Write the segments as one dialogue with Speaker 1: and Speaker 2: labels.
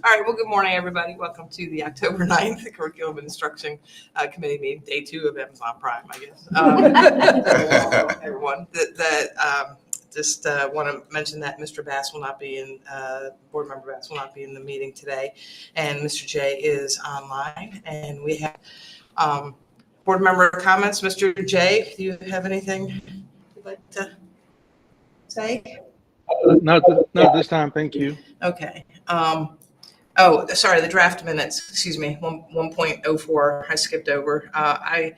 Speaker 1: All right, well, good morning, everybody. Welcome to the October 9th Curriculum and Instruction Committee meeting, day 2 of Amazon Prime, I guess. Everyone, just want to mention that Mr. Bass will not be in, Board Member Bass will not be in the meeting today, and Mr. Jay is online, and we have Board Member comments. Mr. Jay, do you have anything you'd like to say?
Speaker 2: Not this time, thank you.
Speaker 1: Okay. Oh, sorry, the draft minutes, excuse me, 1.04, I skipped over. I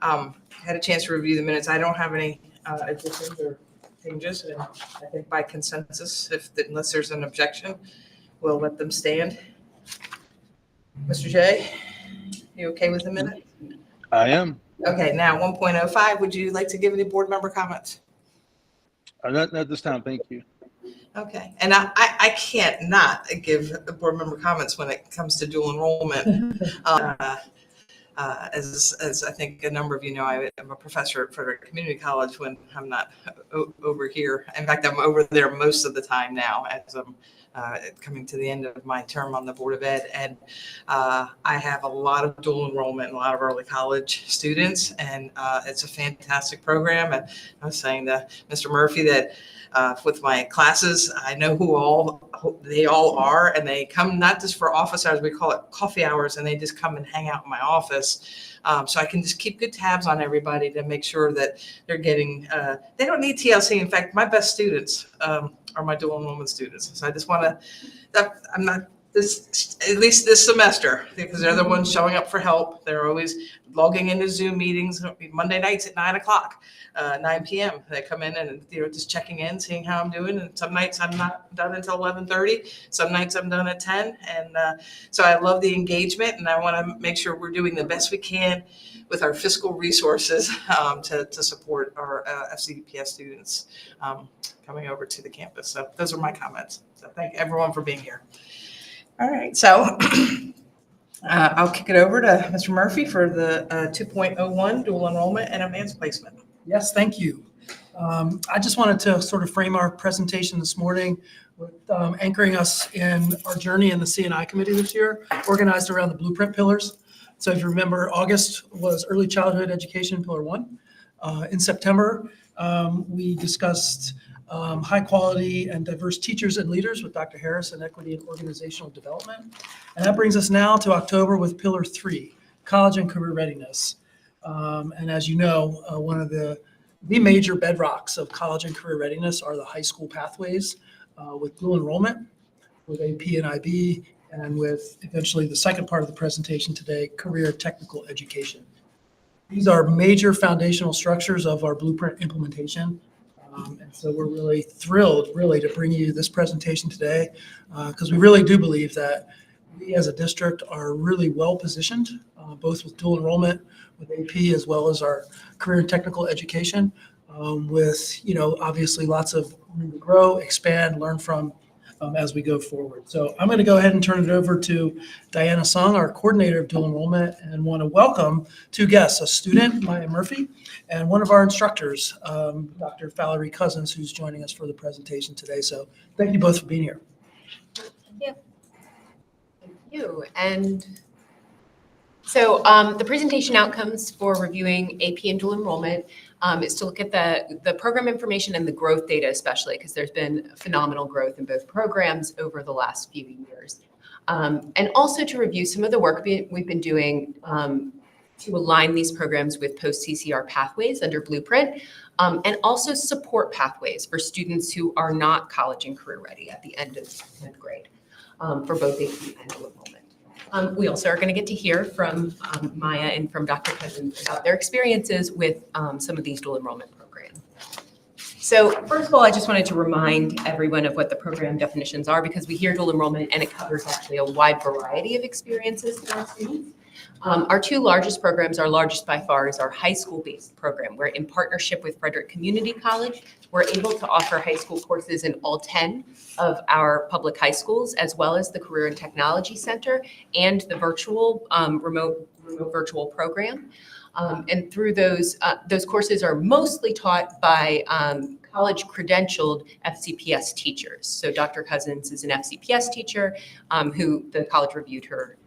Speaker 1: had a chance to review the minutes. I don't have any additions or changes, and I think by consensus, unless there's an objection, we'll let them stand. Mr. Jay, you okay with the minute?
Speaker 2: I am.
Speaker 1: Okay, now 1.05, would you like to give any board member comments?
Speaker 2: Not this time, thank you.
Speaker 1: Okay, and I can't not give board member comments when it comes to dual enrollment. As I think a number of you know, I am a professor at Frederick Community College when I'm not over here. In fact, I'm over there most of the time now as I'm coming to the end of my term on the Board of Ed. And I have a lot of dual enrollment and a lot of early college students, and it's a fantastic program. And I was saying to Mr. Murphy that with my classes, I know who they all are, and they come not just for office hours, we call it coffee hours, and they just come and hang out in my office. So I can just keep good tabs on everybody to make sure that they're getting, they don't need TLC. In fact, my best students are my dual enrollment students. So I just want to, I'm not this, at least this semester, because they're the ones showing up for help. They're always logging into Zoom meetings Monday nights at 9 o'clock. 9 p.m. They come in and just checking in, seeing how I'm doing. And some nights I'm not done until 11:30. Some nights I'm done at 10. And so I love the engagement, and I want to make sure we're doing the best we can with our fiscal resources to support our FCPS students coming over to the campus. So those are my comments. So thank everyone for being here. All right, so I'll kick it over to Mr. Murphy for the 2.01 dual enrollment and advanced placement.
Speaker 3: Yes, thank you. I just wanted to sort of frame our presentation this morning with anchoring us in our journey in the C&I committee this year, organized around the blueprint pillars. So if you remember, August was early childhood education, pillar 1. In September, we discussed high quality and diverse teachers and leaders with Dr. Harris and equity and organizational development. And that brings us now to October with pillar 3, college and career readiness. And as you know, one of the major bedrocks of college and career readiness are the high school pathways with dual enrollment, with AP and IB, and with eventually the second part of the presentation today, career technical education. These are major foundational structures of our blueprint implementation. And so we're really thrilled, to bring you this presentation today, because we really do believe that we as a district are really well positioned, both with dual enrollment, with AP, as well as our career and technical education, with, obviously lots of room to grow, expand, learn from as we go forward. So I'm going to go ahead and turn it over to Diana Sung, our coordinator of dual enrollment, and want to welcome 2 guests, a student, Maya Murphy, and one of our instructors, Dr. Valerie Cousins, who's joining us for the presentation today. So thank you both for being here.
Speaker 4: Thank you. Thank you. And so the presentation outcomes for reviewing AP and dual enrollment is to look at the program information and the growth data, especially because there's been phenomenal growth in both programs over the last few years. And also to review some of the work we've been doing to align these programs with post-CCR pathways under Blueprint, and also support pathways for students who are not college and career ready at the end of 10th grade for both AP and dual enrollment. We also are going to get to hear from Maya and from Dr. Cousins about their experiences with some of these dual enrollment programs. So first of all, I just wanted to remind everyone of what the program definitions are, because we hear dual enrollment and it covers actually a wide variety of experiences for our students. Our 2 largest programs, our largest by far is our high school-based program, where in partnership with Frederick Community College, we're able to offer high school courses in all 10 of our public high schools, as well as the Career and Technology Center and the virtual remote virtual program. And through those courses are mostly taught by college credentialed FCPS teachers. So Dr. Cousins is an FCPS teacher who the college reviewed her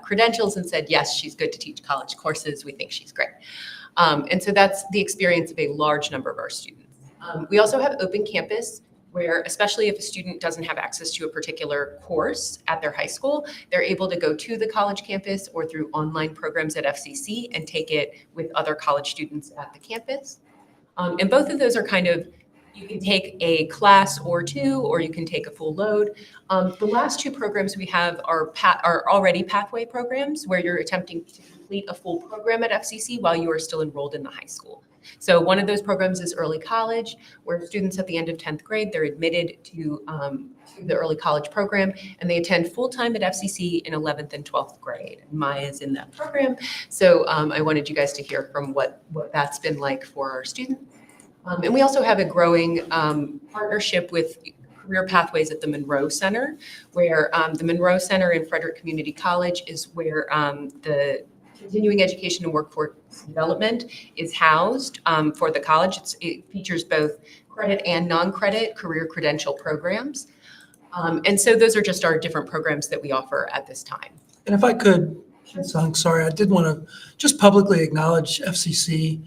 Speaker 4: credentials and said, yes, she's good to teach college courses. We think she's great. And so that's the experience of a large number of our students. We also have Open Campus, where especially if a student doesn't have access to a particular course at their high school, they're able to go to the college campus or through online programs at FCC and take it with other college students at the campus. And both of those are kind of, you can take a class or two, or you can take a full load. The last two programs we have are already pathway programs where you're attempting to complete a full program at FCC while you are still enrolled in the high school. So one of those programs is early college, where students at the end of 10th grade, they're admitted to the early college program, and they attend full-time at FCC in 11th and 12th grade. Maya is in that program. So I wanted you guys to hear from what that's been like for our students. And we also have a growing partnership with Career Pathways at the Monroe Center, where the Monroe Center in Frederick Community College is where the continuing education and workforce development is housed for the college. It features both credit and non-credit career credential programs. And so those are just our different programs that we offer at this time.
Speaker 3: And if I could, I'm sorry, I did want to just publicly acknowledge FCC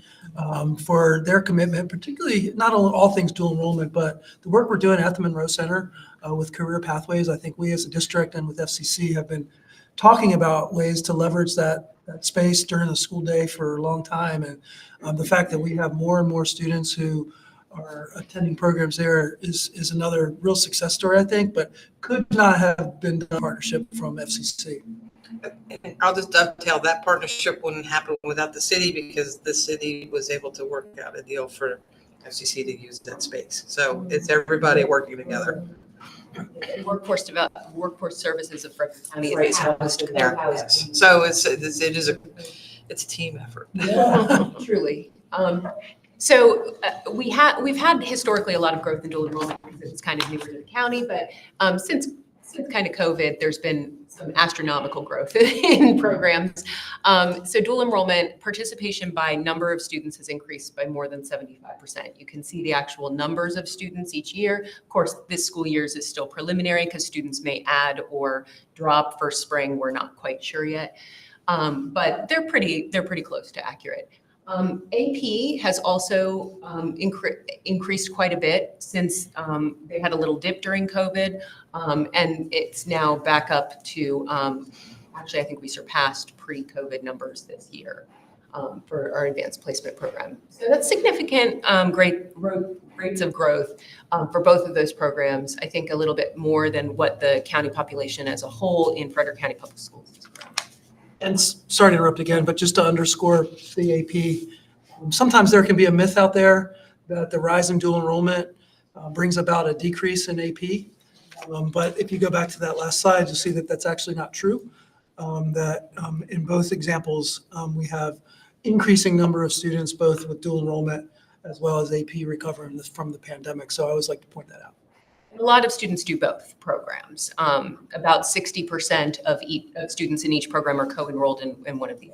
Speaker 3: for their commitment, particularly not only all things dual enrollment, but the work we're doing at the Monroe Center with Career Pathways. I think we as a district and with FCC have been talking about ways to leverage that space during the school day for a long time. And the fact that we have more and more students who are attending programs there is another real success story, I think, but could not have been done in partnership from FCC.
Speaker 1: And I'll just dovetail, that partnership wouldn't happen without the city, because the city was able to work out a deal for FCC to use that space. So it's everybody working together.
Speaker 4: And workforce services of Frederick County
Speaker 1: Right,
Speaker 4: is
Speaker 1: housed
Speaker 4: housed
Speaker 1: there,
Speaker 4: there.
Speaker 1: yes. So it's a team effort.
Speaker 4: Truly. So we've had historically a lot of growth in dual enrollment because it's kind of newer to the county, but since kind of COVID, there's been some astronomical growth in programs. So dual enrollment participation by number of students has increased by more than 75%. You can see the actual numbers of students each year. Of course, this school year's is still preliminary because students may add or drop for spring. We're not quite sure yet, but they're pretty close to accurate. AP has also increased quite a bit since they had a little dip during COVID, and it's now back up to, actually, I think we surpassed pre-COVID numbers this year for our advanced placement program. So that's significant great rates of growth for both of those programs. I think a little bit more than what the county population as a whole in Frederick County Public Schools is growing.
Speaker 3: And sorry to interrupt again, but just to underscore the AP, sometimes there can be a myth out there that the rise in dual enrollment brings about a decrease in AP. But if you go back to that last slide, you'll see that that's actually not true. In both examples, we have increasing number of students, both with dual enrollment as well as AP recovering from the pandemic. So I always like to point that out.
Speaker 4: A lot of students do both programs. About 60% of students in each program are co-enrolled in one of the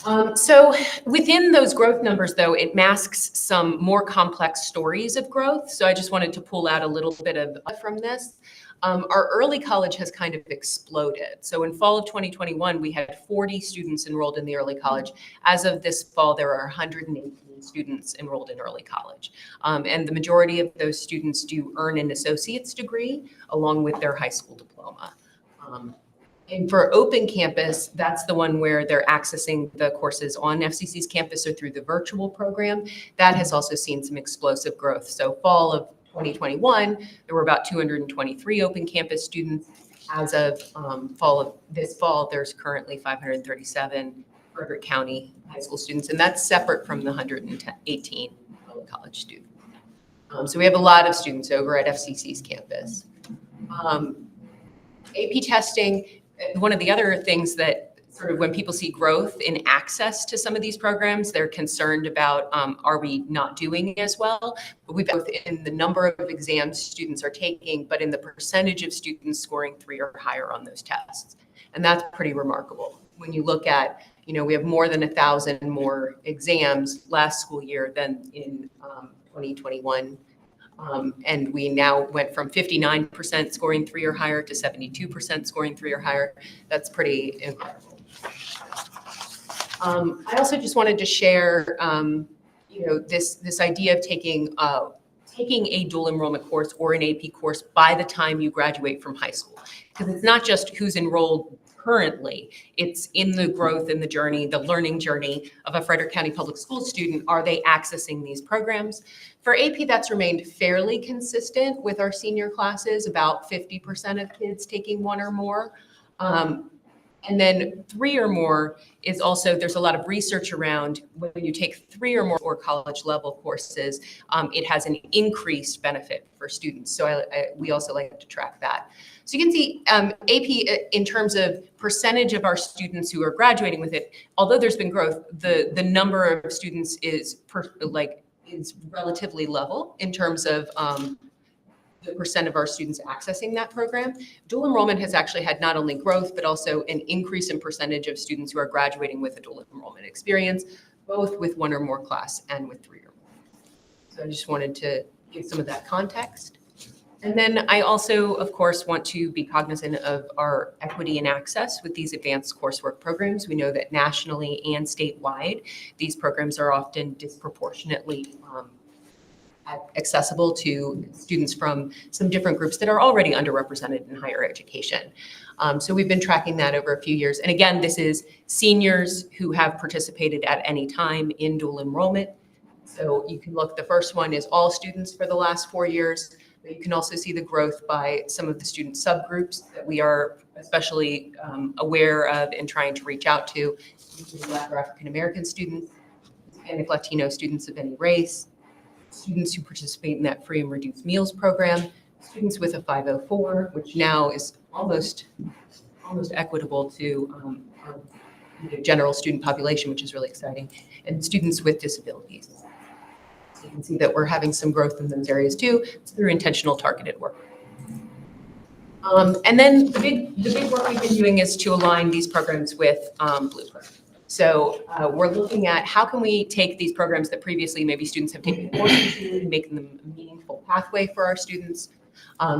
Speaker 4: other. So within those growth numbers, though, it masks some more complex stories of growth. So I just wanted to pull out a little bit from this. Our early college has kind of exploded. So in fall of 2021, we had 40 students enrolled in the early college. As of this fall, there are 118 students enrolled in early college. And the majority of those students do earn an associate's degree along with their high school diploma. And for Open Campus, that's the one where they're accessing the courses on FCC's campus or through the virtual program. That has also seen some explosive growth. So fall of 2021, there were about 223 Open Campus students. As of this fall, there's currently 537 Frederick County high school students, and that's separate from the 118 early college students. So we have a lot of students over at FCC's campus. AP testing, one of the other things that sort of when people see growth in access to some of these programs, they're concerned about, are we not doing as well? But we've both in the number of exams students are taking, but in the percentage of students scoring 3 or higher on those tests. And that's pretty remarkable. When you look at, we have more than 1,000 more exams last school year than in 2021. And we now went from 59% scoring 3 or higher to 72% scoring 3 or higher. That's pretty incredible. I also just wanted to share, this idea of taking a dual enrollment course or an AP course by the time you graduate from high school. Because it's not just who's enrolled currently, it's in the growth in the journey, the learning journey of a Frederick County Public Schools student. Are they accessing these programs? For AP, that's remained fairly consistent with our senior classes, about 50% of kids taking 1 or more. And then 3 or more is also, there's a lot of research around when you take 3 or more or college level courses, it has an increased benefit for students. So we also like to track that. So you can see AP in terms of percentage of our students who are graduating with it, although there's been growth, the number of students is relatively level in terms of the percent of our students accessing that program. Dual enrollment has actually had not only growth, but also an increase in percentage of students who are graduating with a dual enrollment experience, both with 1 or more class and with 3 or more. So I just wanted to give some of that context. And then I also, of course, want to be cognizant of our equity and access with these advanced coursework programs. We know that nationally and statewide, these programs are often disproportionately accessible to students from some different groups that are already underrepresented in higher education. So we've been tracking that over a few years. And again, this is seniors who have participated at any time in dual enrollment. So you can look, the first one is all students for the last 4 years. But you can also see the growth by some of the student subgroups that we are especially aware of and trying to reach out to, including Black or African American students, Hispanic Latino students of any race, students who participate in that free and reduced meals program, students with a 504, which now is almost equitable to our general student population, which is really exciting, and students with disabilities. So you can see that we're having some growth in those areas too through intentional targeted work. And then the big work we've been doing is to align these programs with Blueprint. So we're looking at how can we take these programs that previously maybe students have taken courses in and making them a meaningful pathway for our students.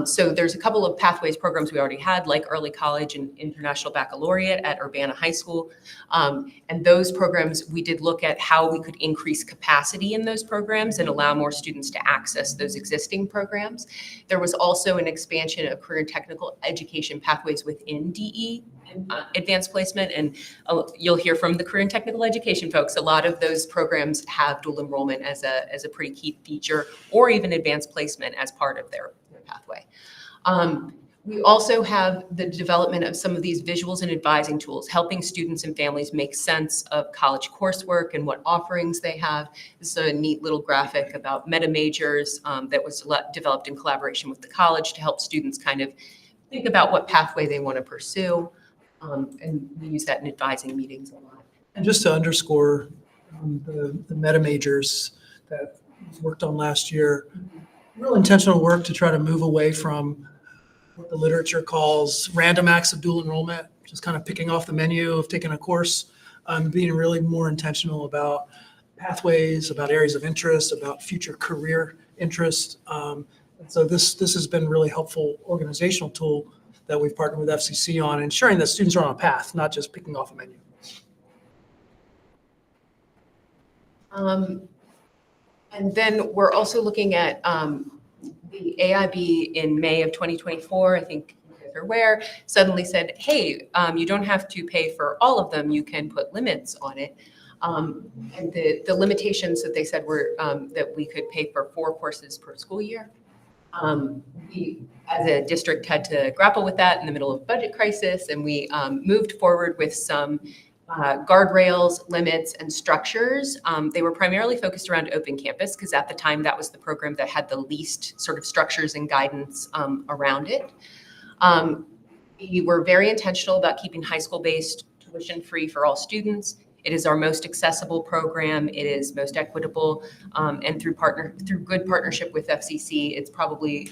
Speaker 4: So there's a couple of pathways programs we already had, like Early College and International Baccalaureate at Urbana High School. And those programs, we did look at how we could increase capacity in those programs and allow more students to access those existing programs. There was also an expansion of career and technical education pathways within DE, advanced placement. And you'll hear from the career and technical education folks, a lot of those programs have dual enrollment as a pretty key feature, or even advanced placement as part of their pathway. We also have the development of some of these visuals and advising tools, helping students and families make sense of college coursework and what offerings they have. This is a neat little graphic about meta majors that was developed in collaboration with the college to help students kind of think about what pathway they want to pursue. And we use that in advising meetings a lot.
Speaker 3: And just to underscore the meta majors that was worked on last year, real intentional work to try to move away from what the literature calls random acts of dual enrollment, just kind of picking off the menu of taking a course, being really more intentional about pathways, about areas of interest, about future career interest. So this has been a really helpful organizational tool that we've partnered with FCC on, ensuring that students are on a path, not just picking off a menu.
Speaker 4: And then we're also looking at the AIB in May of 2024, I think you guys are aware, suddenly said, hey, you don't have to pay for all of them, you can put limits on it. And the limitations that they said were that we could pay for 4 courses per school year. We, as a district, had to grapple with that in the middle of budget crisis, and we moved forward with some guardrails, limits, and structures. They were primarily focused around Open Campus because at the time that was the program that had the least sort of structures and guidance around it. We were very intentional about keeping high school-based tuition free for all students. It is our most accessible program. It is most equitable, and through good partnership with FCC, it's probably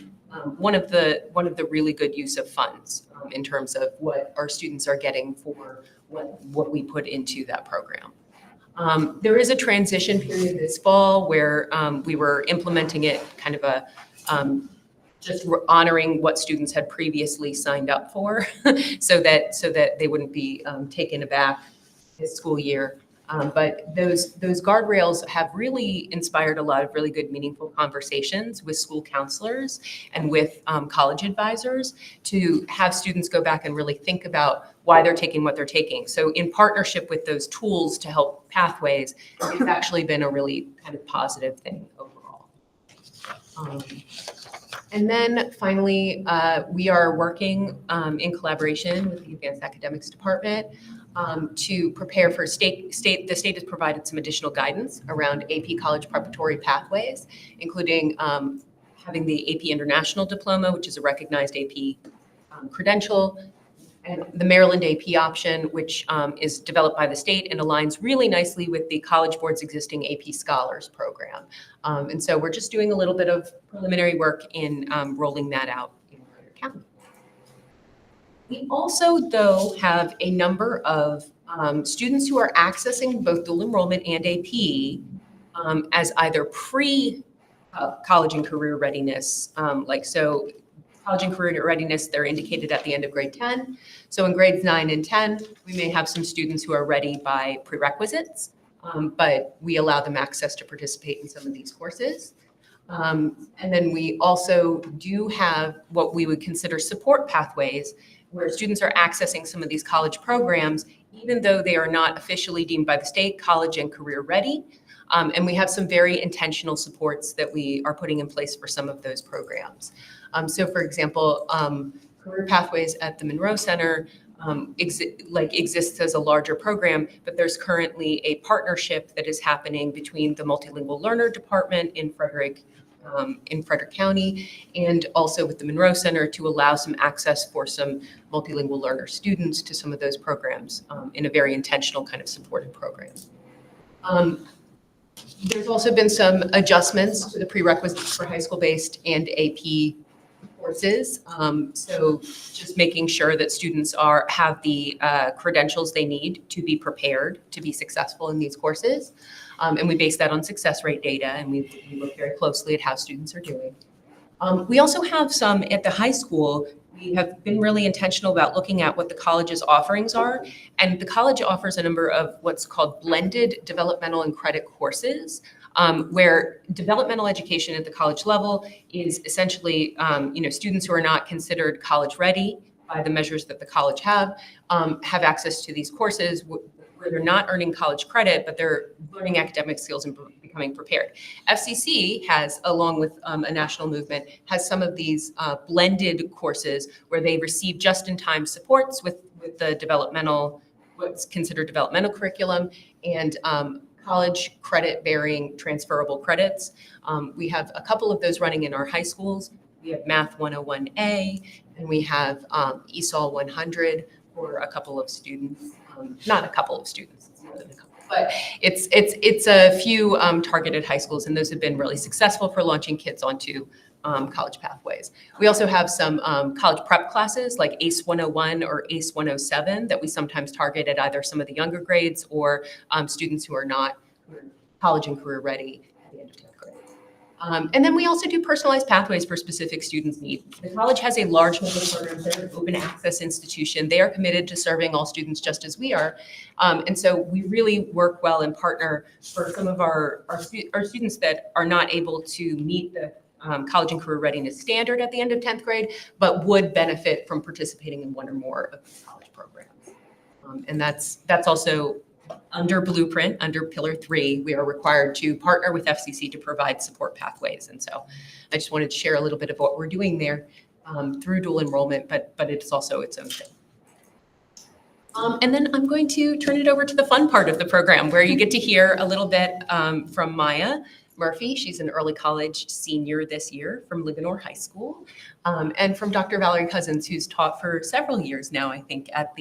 Speaker 4: one of the really good use of funds in terms of what our students are getting for what we put into that program. There is a transition period this fall where we were implementing it kind of a just honoring what students had previously signed up for so that they wouldn't be taken aback this school year. But those guardrails have really inspired a lot of really good, meaningful conversations with school counselors and with college advisors to have students go back and really think about why they're taking what they're taking. So in partnership with those tools to help pathways, it's actually been a really kind of positive thing overall. And then finally, we are working in collaboration with the Advanced Academics Department to prepare for the state has provided some additional guidance around AP college preparatory pathways, including having the AP International Diploma, which is a recognized AP credential, and the Maryland AP option, which is developed by the state and aligns really nicely with the College Board's existing AP Scholars program. And so we're just doing a little bit of preliminary work in rolling that out in Frederick County. We also, though, have a number of students who are accessing both dual enrollment and AP as either pre-college and career readiness, college and career readiness, they're indicated at the end of grade 10. So in grades 9 and 10, we may have some students who are ready by prerequisites, but we allow them access to participate in some of these courses. And then we also do have what we would consider support pathways, where students are accessing some of these college programs, even though they are not officially deemed by the state college and career ready. And we have some very intentional supports that we are putting in place for some of those programs. So for example, Career Pathways at the Monroe Center exists as a larger program, but there's currently a partnership that is happening between the Multilingual Learner Department in Frederick County and also with the Monroe Center to allow some access for some multilingual learner students to some of those programs in a very intentional kind of supported program. There's also been some adjustments to the prerequisites for high school-based and AP courses. So just making sure that students have the credentials they need to be prepared to be successful in these courses. And we base that on success rate data, and we look very closely at how students are doing. We also have some at the high school. We have been really intentional about looking at what the college's offerings are. And the college offers a number of what's called blended developmental and credit courses, where developmental education at the college level is essentially, students who are not considered college ready by the measures that the college have access to these courses where they're not earning college credit, but they're learning academic skills and becoming prepared. FCC has, along with a national movement, has some of these blended courses where they receive just-in-time supports with the what's considered developmental curriculum and college credit-bearing transferable credits. We have a couple of those running in our high schools. We have Math 101A, and we have ESOL 100 for a couple of students. Not a couple of students, it's more than a couple, but it's a few targeted high schools, and those have been really successful for launching kids onto college pathways. We also have some college prep classes like ACE 101 or ACE 107 that we sometimes target at either some of the younger grades or students who are not college and career ready at the end of 10th grade. And then we also do personalized pathways for specific students' needs. The college has a large number of programs. They're an open access institution. They are committed to serving all students just as we are. And so we really work well and partner for some of our students that are not able to meet the college and career readiness standard at the end of 10th grade, but would benefit from participating in one or more of these college programs. And that's also under Blueprint, under Pillar 3, we are required to partner with FCC to provide support pathways. And so I just wanted to share a little bit of what we're doing there through dual enrollment, but it's also its own thing. And then I'm going to turn it over to the fun part of the program where you get to hear a little bit from Maya Murphy. She's an early college senior this year from Ligonor High School, and from Dr. Valerie Cousins, who's taught for several years now, I think, at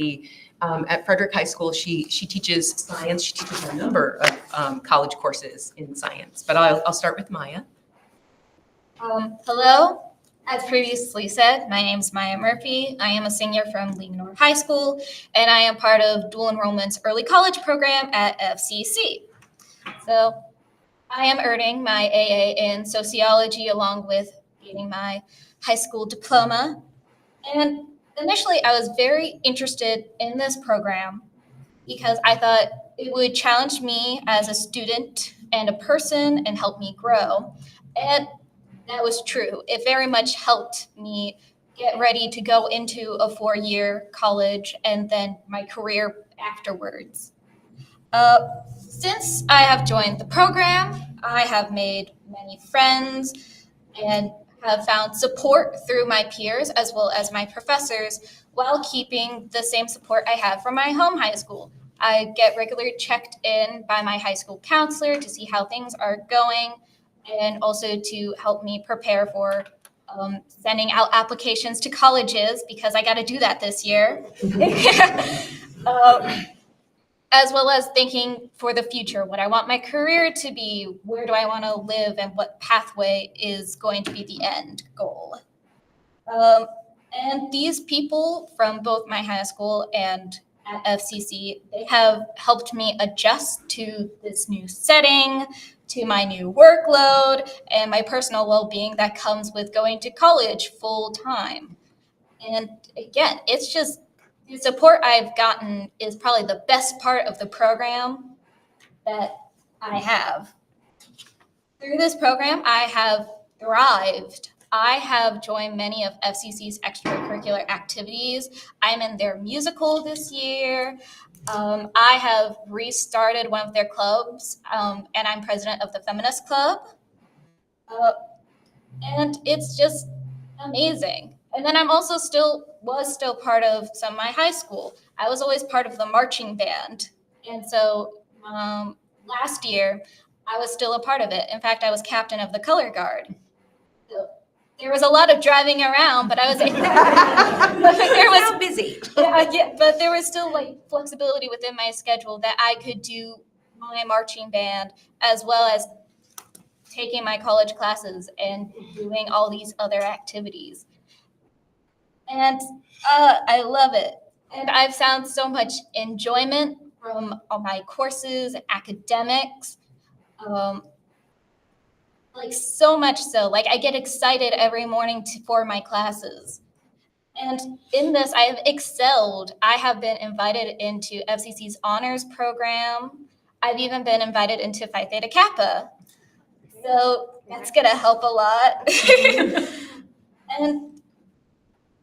Speaker 4: Frederick High School. She teaches science. She teaches a number of college courses in science. But I'll start with Maya.
Speaker 5: Hello, As previously said, my name is Maya Murphy. I am a senior from Lee North High School, and I am part of dual enrollment's early college program at FCC. So I am earning my AA in sociology along with getting my high school diploma. And initially, I was very interested in this program because I thought it would challenge me as a student and a person and help me grow. And that was true. It very much helped me get ready to go into a 4-year college and then my career afterwards. Since I have joined the program, I have made many friends and have found support through my peers as well as my professors while keeping the same support I have from my home high school. I get regularly checked in by my high school counselor to see how things are going and also to help me prepare for sending out applications to colleges because I got to do that this year. As well as thinking for the future, what I want my career to be, where do I want to live, and what pathway is going to be the end goal. And these people from both my high school and at FCC, they have helped me adjust to this new setting, to my new workload, and my personal well-being that comes with going to college full time. And again, it's just the support I've gotten is probably the best part of the program that I have. Through this program, I have thrived. I have joined many of FCC's extracurricular activities. I'm in their musical this year. I have restarted one of their clubs, and I'm president of the Feminist Club. And it's just amazing. And then I'm also still part of some of my high school. I was always part of the marching band. And so last year, I was still a part of it. In fact, I was captain of the color guard. So there was a lot of driving around, but I was there was
Speaker 6: busy.
Speaker 5: yeah, but there was still like flexibility within my schedule that I could do my marching band as well as taking my college classes and doing all these other activities. And I love it. And I've found so much enjoyment from all my courses and academics. Like so much so, like I get excited every morning for my classes. And in this, I have excelled. I have been invited into FCC's honors program. I've even been invited into Phi Theta Kappa. So that's gonna help a lot. And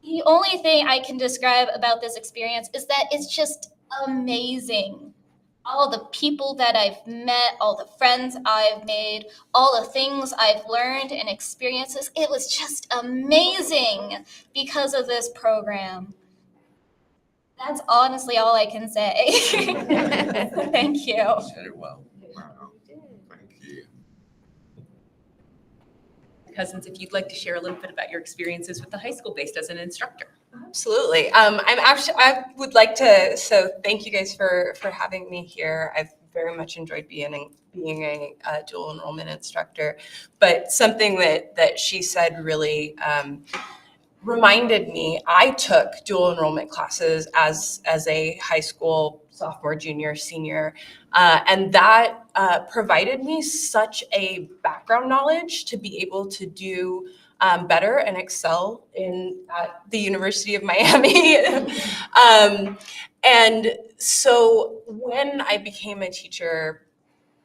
Speaker 5: the only thing I can describe about this experience is that it's just amazing. All the people that I've met, all the friends I've made, all the things I've learned and experiences, it was just amazing because of this program. That's honestly all I can say. Thank you.
Speaker 7: Said it well. Wow. Thank you.
Speaker 6: Cousins, if you'd like to share a little bit about your experiences with the high school based as an instructor.
Speaker 8: Absolutely. I would like to, so thank you guys for having me here. I've very much enjoyed being a dual enrollment instructor, but something that she said really reminded me, I took dual enrollment classes as a high school sophomore, junior, senior, and that provided me such a background knowledge to be able to do better and excel at the University of Miami. And so when I became a teacher,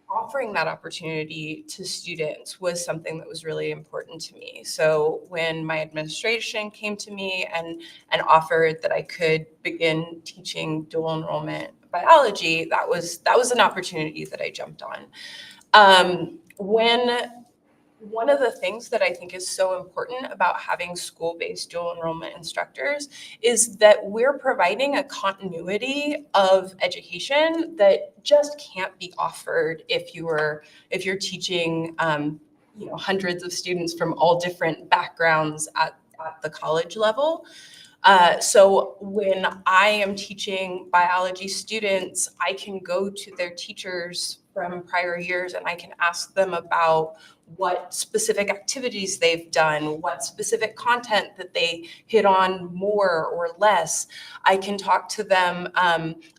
Speaker 8: offering that opportunity to students was something that was really important to me. So when my administration came to me and offered that I could begin teaching dual enrollment biology, that was an opportunity that I jumped on. One of the things that I think is so important about having school-based dual enrollment instructors is that we're providing a continuity of education that just can't be offered if you're teaching hundreds of students from all different backgrounds at the college level. So when I am teaching biology students, I can go to their teachers from prior years, and I can ask them about what specific activities they've done, what specific content that they hit on more or less. I can talk to them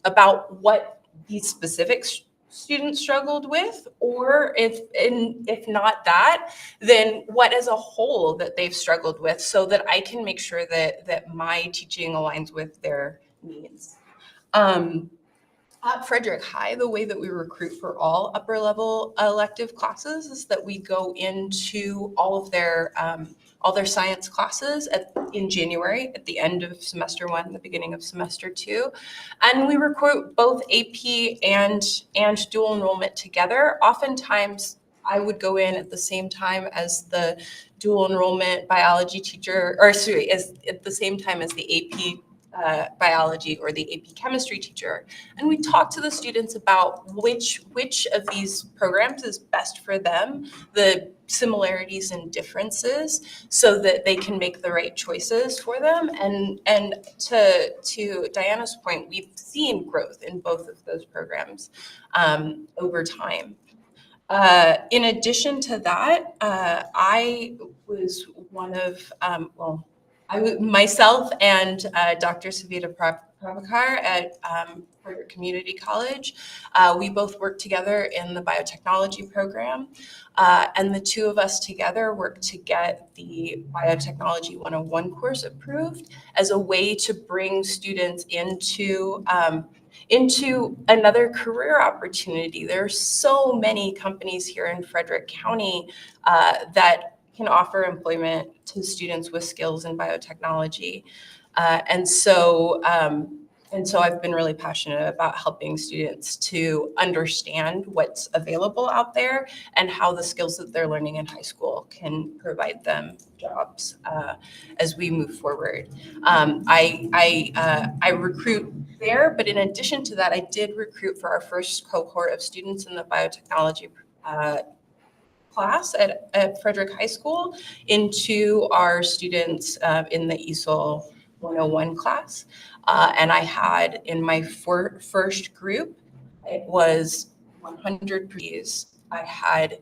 Speaker 8: about what these specific students struggled with, or if not that, then what as a whole that they've struggled with, so that I can make sure that my teaching aligns with their needs. At Frederick High, the way that we recruit for all upper level elective classes is that we go into all their science classes in January, at the end of semester 1, the beginning of semester 2. And we recruit both AP and dual enrollment together. Oftentimes, I would go in at the same time as the dual enrollment biology teacher, or sorry, at the same time as the AP biology or the AP chemistry teacher, and we talk to the students about which of these programs is best for them, the similarities and differences, so that they can make the right choices for them. And to Diana's point, we've seen growth in both of those programs over time. In addition to that, I was one of, myself and Dr. Savita Prabhakar at Frederick Community College, we both worked together in the biotechnology program, and the two of us together worked to get the Biotechnology 101 course approved as a way to bring students into another career opportunity. There are so many companies here in Frederick County that can offer employment to students with skills in biotechnology. And so I've been really passionate about helping students to understand what's available out there and how the skills that they're learning in high school can provide them jobs as we move forward. I recruit there, but in addition to that, I did recruit for our first cohort of students in the biotechnology class at Frederick High School into our students in the ESOL 101 class. And I had in my first group, it was 100 pre's. I had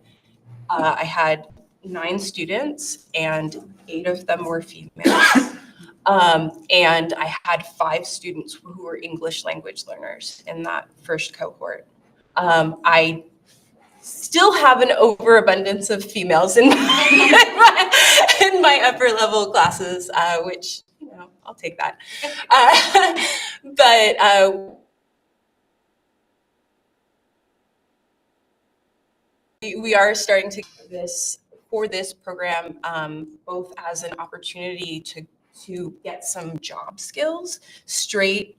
Speaker 8: 9 students and 8 of them were females. And I had 5 students who were English language learners in that first cohort. I still have an overabundance of females in my upper level classes, which, I'll take that. But we are starting to this program, both as an opportunity to get some job skills straight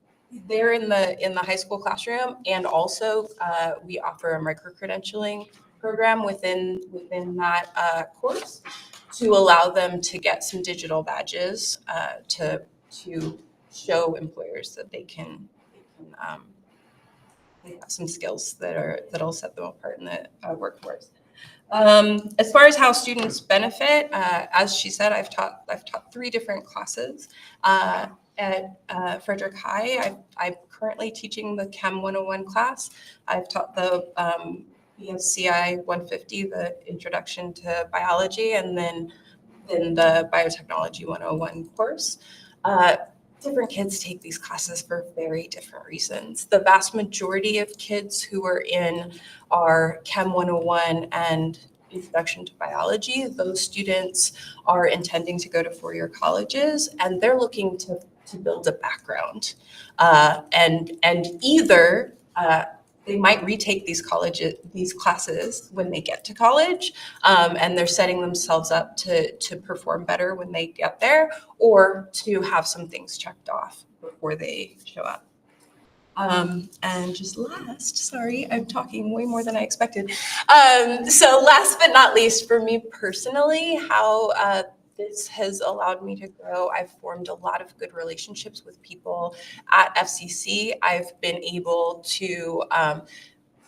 Speaker 8: there in the high school classroom, and also we offer a micro-credentialing program within that course to allow them to get some digital badges to show employers that they can they have some skills that'll set them apart in the workforce. As far as how students benefit, as she said, I've taught 3 different classes at Frederick High. I'm currently teaching the Chem 101 class. I've taught the BSCI 150, the Introduction to Biology, and then the Biotechnology 101 course. Different kids take these classes for very different reasons. The vast majority of kids who are in our Chem 101 and Introduction to Biology, those students are intending to go to 4-year colleges, and they're looking to build a background. And either they might retake these classes when they get to college, and they're setting themselves up to perform better when they get there, or to have some things checked off before they show up. And just last, sorry, I'm talking way more than I expected. So last but not least, for me personally, how this has allowed me to grow. I've formed a lot of good relationships with people at FCC. I've been able to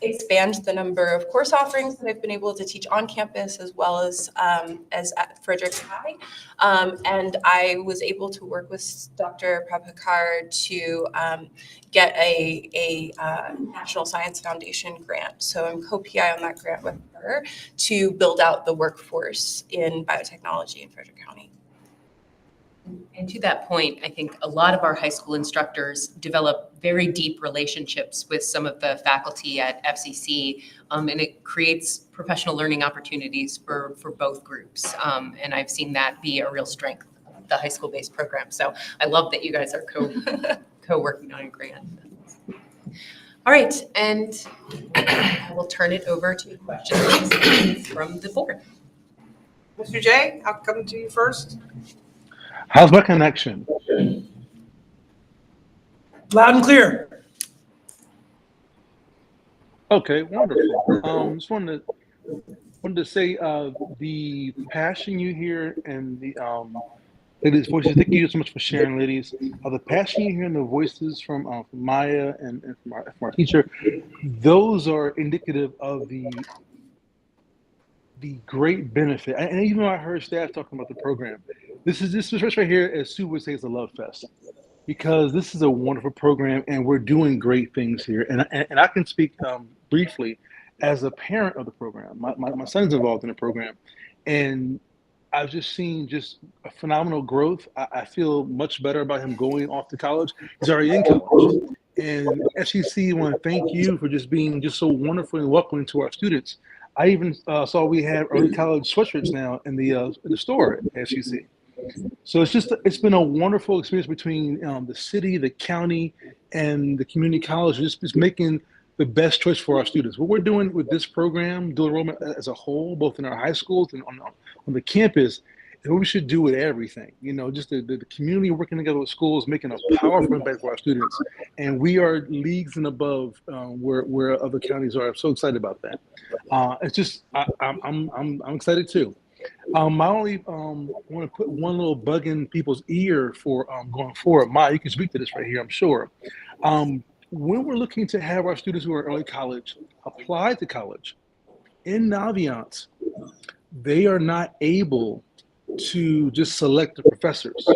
Speaker 8: expand the number of course offerings that I've been able to teach on campus as well as at Frederick High. And I was able to work with Dr. Prabhakar to get a National Science Foundation grant. So I'm co-PI on that grant with her to build out the workforce in biotechnology in Frederick County.
Speaker 6: And to that point, I think a lot of our high school instructors develop very deep relationships with some of the faculty at FCC, and it creates professional learning opportunities for both groups. And I've seen that be a real strength of the high school-based program. So I love that you guys are co-working on a grant. All right, and I will turn it over to questions from the board.
Speaker 1: Mr. J, I'll come to you first.
Speaker 2: How's my connection?
Speaker 3: Loud and clear.
Speaker 2: Okay, wonderful. Just wanted to say the passion you hear and the ladies' voices. Thank you so much for sharing, ladies. The passion you hear in the voices from Maya and from our teacher, those are indicative of the great benefit. And even I heard staff talking about the program. This is right here, as Sue would say, is a love fest, because this is a wonderful program and we're doing great things here. And I can speak briefly as a parent of the program. My son's involved in the program, and I've just seen just a phenomenal growth. I feel much better about him going off to college. He's already in college. And FCC, want to thank you for just being just so wonderful and welcoming to our students. I even saw we have early college sweatshirts now in the store at FCC. So it's been a wonderful experience between the city, the county, and the community college. Just making the best choice for our students. What we're doing with this program, dual enrollment as a whole, both in our high schools and on the campus, is what we should do with everything. You know, just the community working together with schools, making a powerful impact for our students. And we are leagues and above where other counties are. I'm so excited about that. It's just I'm excited too. I only want to put one little bug in people's ear for going forward. Maya, you can speak to this right here, I'm sure. When we're looking to have our students who are early college apply to college, in Naviance, they are not able to just select the professors.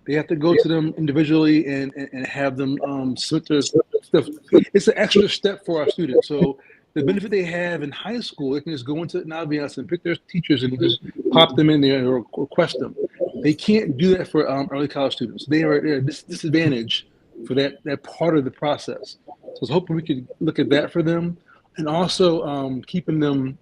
Speaker 2: They have to go to them individually and have them submit their stuff. It's an extra step for our students. So the benefit they have in high school, they can just go into Naviance and pick their teachers and just pop them in there or request them. They can't do that for early college students. They are at a disadvantage for that part of the process. So I was hoping we could look at that for them, and also keeping them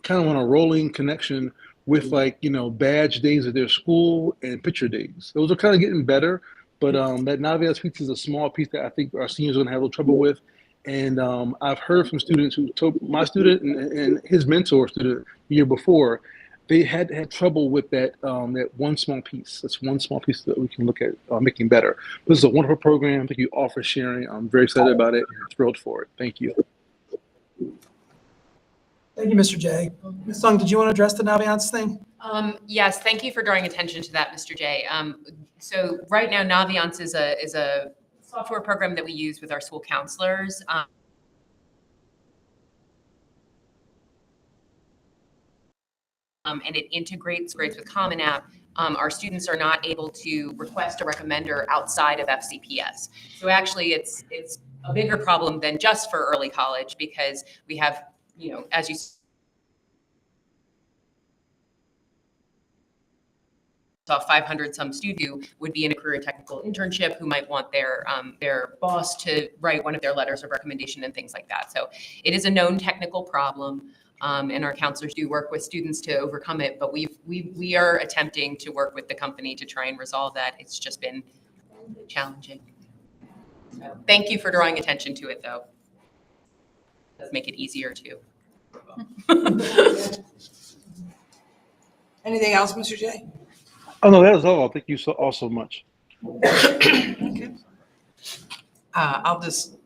Speaker 2: kind of on a rolling connection with, like, you know, badge days at their school and picture days. Those are kind of getting better, but that Naviance piece is a small piece that I think our seniors are going to have a little trouble with. And I've heard from students who told my student and his mentor student the year before, they had trouble with that one small piece. That's one small piece that we can look at making better. This is a wonderful program. Thank you all for sharing. I'm very excited about it and thrilled for it. Thank you.
Speaker 3: Thank you, Mr. J. Ms. Sung, did you want to address the Naviance thing?
Speaker 6: Yes, thank you for drawing attention to that, Mr. J. So right now, Naviance is a software program that we use with our school counselors. And it integrates with Common App. Our students are not able to request a recommender outside of FCPS. So actually, it's a bigger problem than just for early college, because we have, you know, as you saw, 500 some students who would be in a career technical internship who might want their boss to write one of their letters of recommendation and things like that. So it is a known technical problem. And our counselors do work with students to overcome it, but we are attempting to work with the company to try and resolve that. It's just been challenging. So thank you for drawing attention to it, though. It does make it easier too.
Speaker 1: Anything else, Mr. J?
Speaker 2: Oh, no, that was all. Thank you all so much.
Speaker 1: Okay. I'll just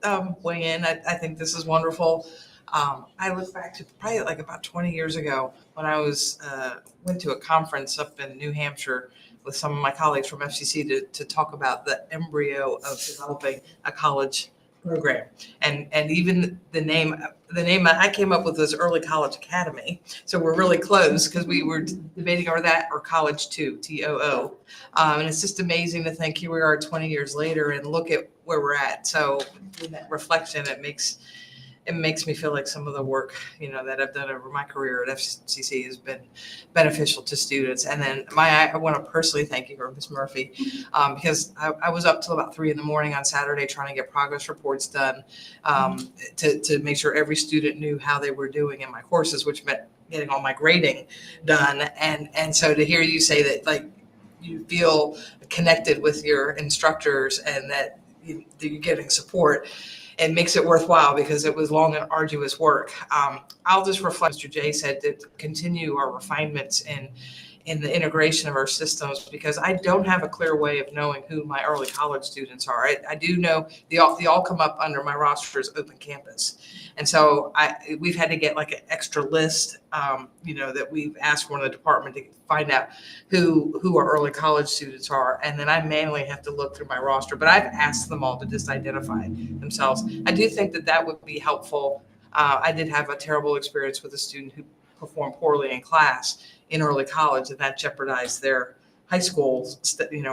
Speaker 1: weigh in. I think this is wonderful. I look back to probably like about 20 years ago when I went to a conference up in New Hampshire with some of my colleagues from FCC to talk about the embryo of developing a college program. And even the name I came up with was Early College Academy. So we're really close because we were debating over that or College 2, TOO. And it's just amazing to think here we are 20 years later and look at where we're at. So in that reflection, it makes me feel like some of the work, that I've done over my career at FCC has been beneficial to students. And then I want to personally thank you, Ms. Murphy, because I was up till about 3 a.m. on Saturday trying to get progress reports done to make sure every student knew how they were doing in my courses, which meant getting all my grading done. And so to hear you say that, like, you feel connected with your instructors and that you're getting support, it makes it worthwhile because it was long and arduous work. I'll just reflect, Mr. Jay said, to continue our refinements in the integration of our systems, because I don't have a clear way of knowing who my early college students are. I do know they all come up under my roster as Open Campus. And so we've had to get like an extra list, that we've asked for in the department to find out who our early college students are. And then I manually have to look through my roster, but I've asked them all to just identify themselves. I do think that would be helpful. I did have a terrible experience with a student who performed poorly in class in early college, and that jeopardized their high school,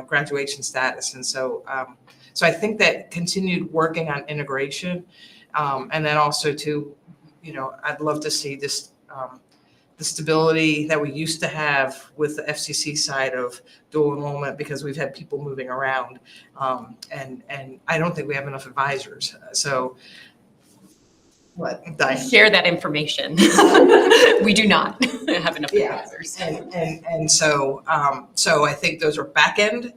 Speaker 1: graduation status. And so, so I think that continued working on integration, and then also I'd love to see this, the stability that we used to have with the FCC side of dual enrollment, because we've had people moving around, and I don't think we have enough advisors. So, what, Diane?
Speaker 6: Share that information. We do not have enough advisors.
Speaker 1: And so I think those are back end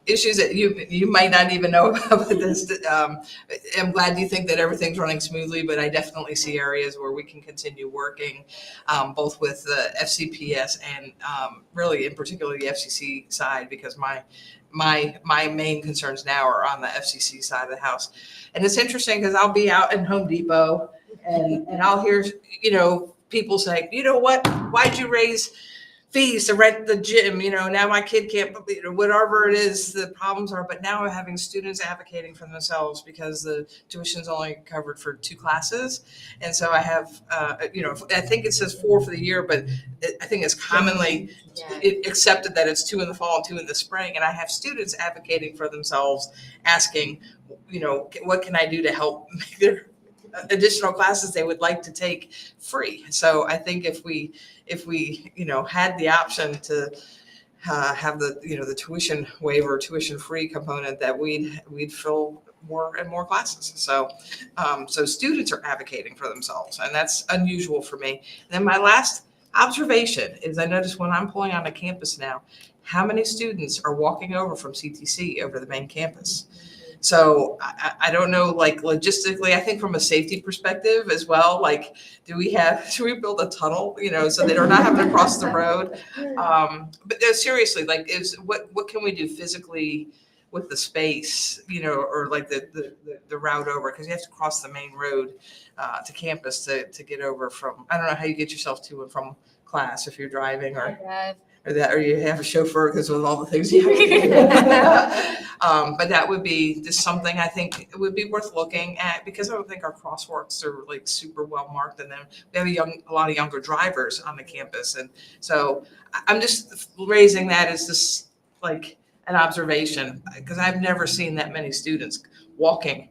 Speaker 1: issues that you might not even know about. This. I'm glad you think that everything's running smoothly, but I definitely see areas where we can continue working, both with the FCPS and really in particular the FCC side, because my main concerns now are on the FCC side of the house. And it's interesting because I'll be out in Home Depot and I'll hear, people say, what, why'd you raise fees to rent the gym? Now my kid can't, whatever it is, the problems are, but now we're having students advocating for themselves because the tuition's only covered for 2 classes. And so I have, I think it says 4 for the year, but I think it's commonly accepted that it's 2 in the fall and 2 in the spring. And I have students advocating for themselves, asking, what can I do to help make their additional classes they would like to take free. So I think if we had the option to have the tuition waiver, tuition free component, that we'd fill more and more classes. So so students are advocating for themselves, and that's unusual for me. And then my last observation is I noticed when I'm pulling on a campus now, how many students are walking over from CTC over the main campus. So I don't know, like logistically, I think from a safety perspective as well, like, do we build a tunnel, so they are not having to cross the road? But seriously, like, what can we do physically with the space, or like the route over? Because you have to cross the main road to campus to get over from, I don't know how you get yourself to and from class if you're driving or you have a chauffeur because with all the things you have to do. But that would be just something I think it would be worth looking at, because I don't think our crosswalks are like super well marked, and then we have a lot of younger drivers on the campus. And so I'm just raising that as this like an observation, because I've never seen that many students walking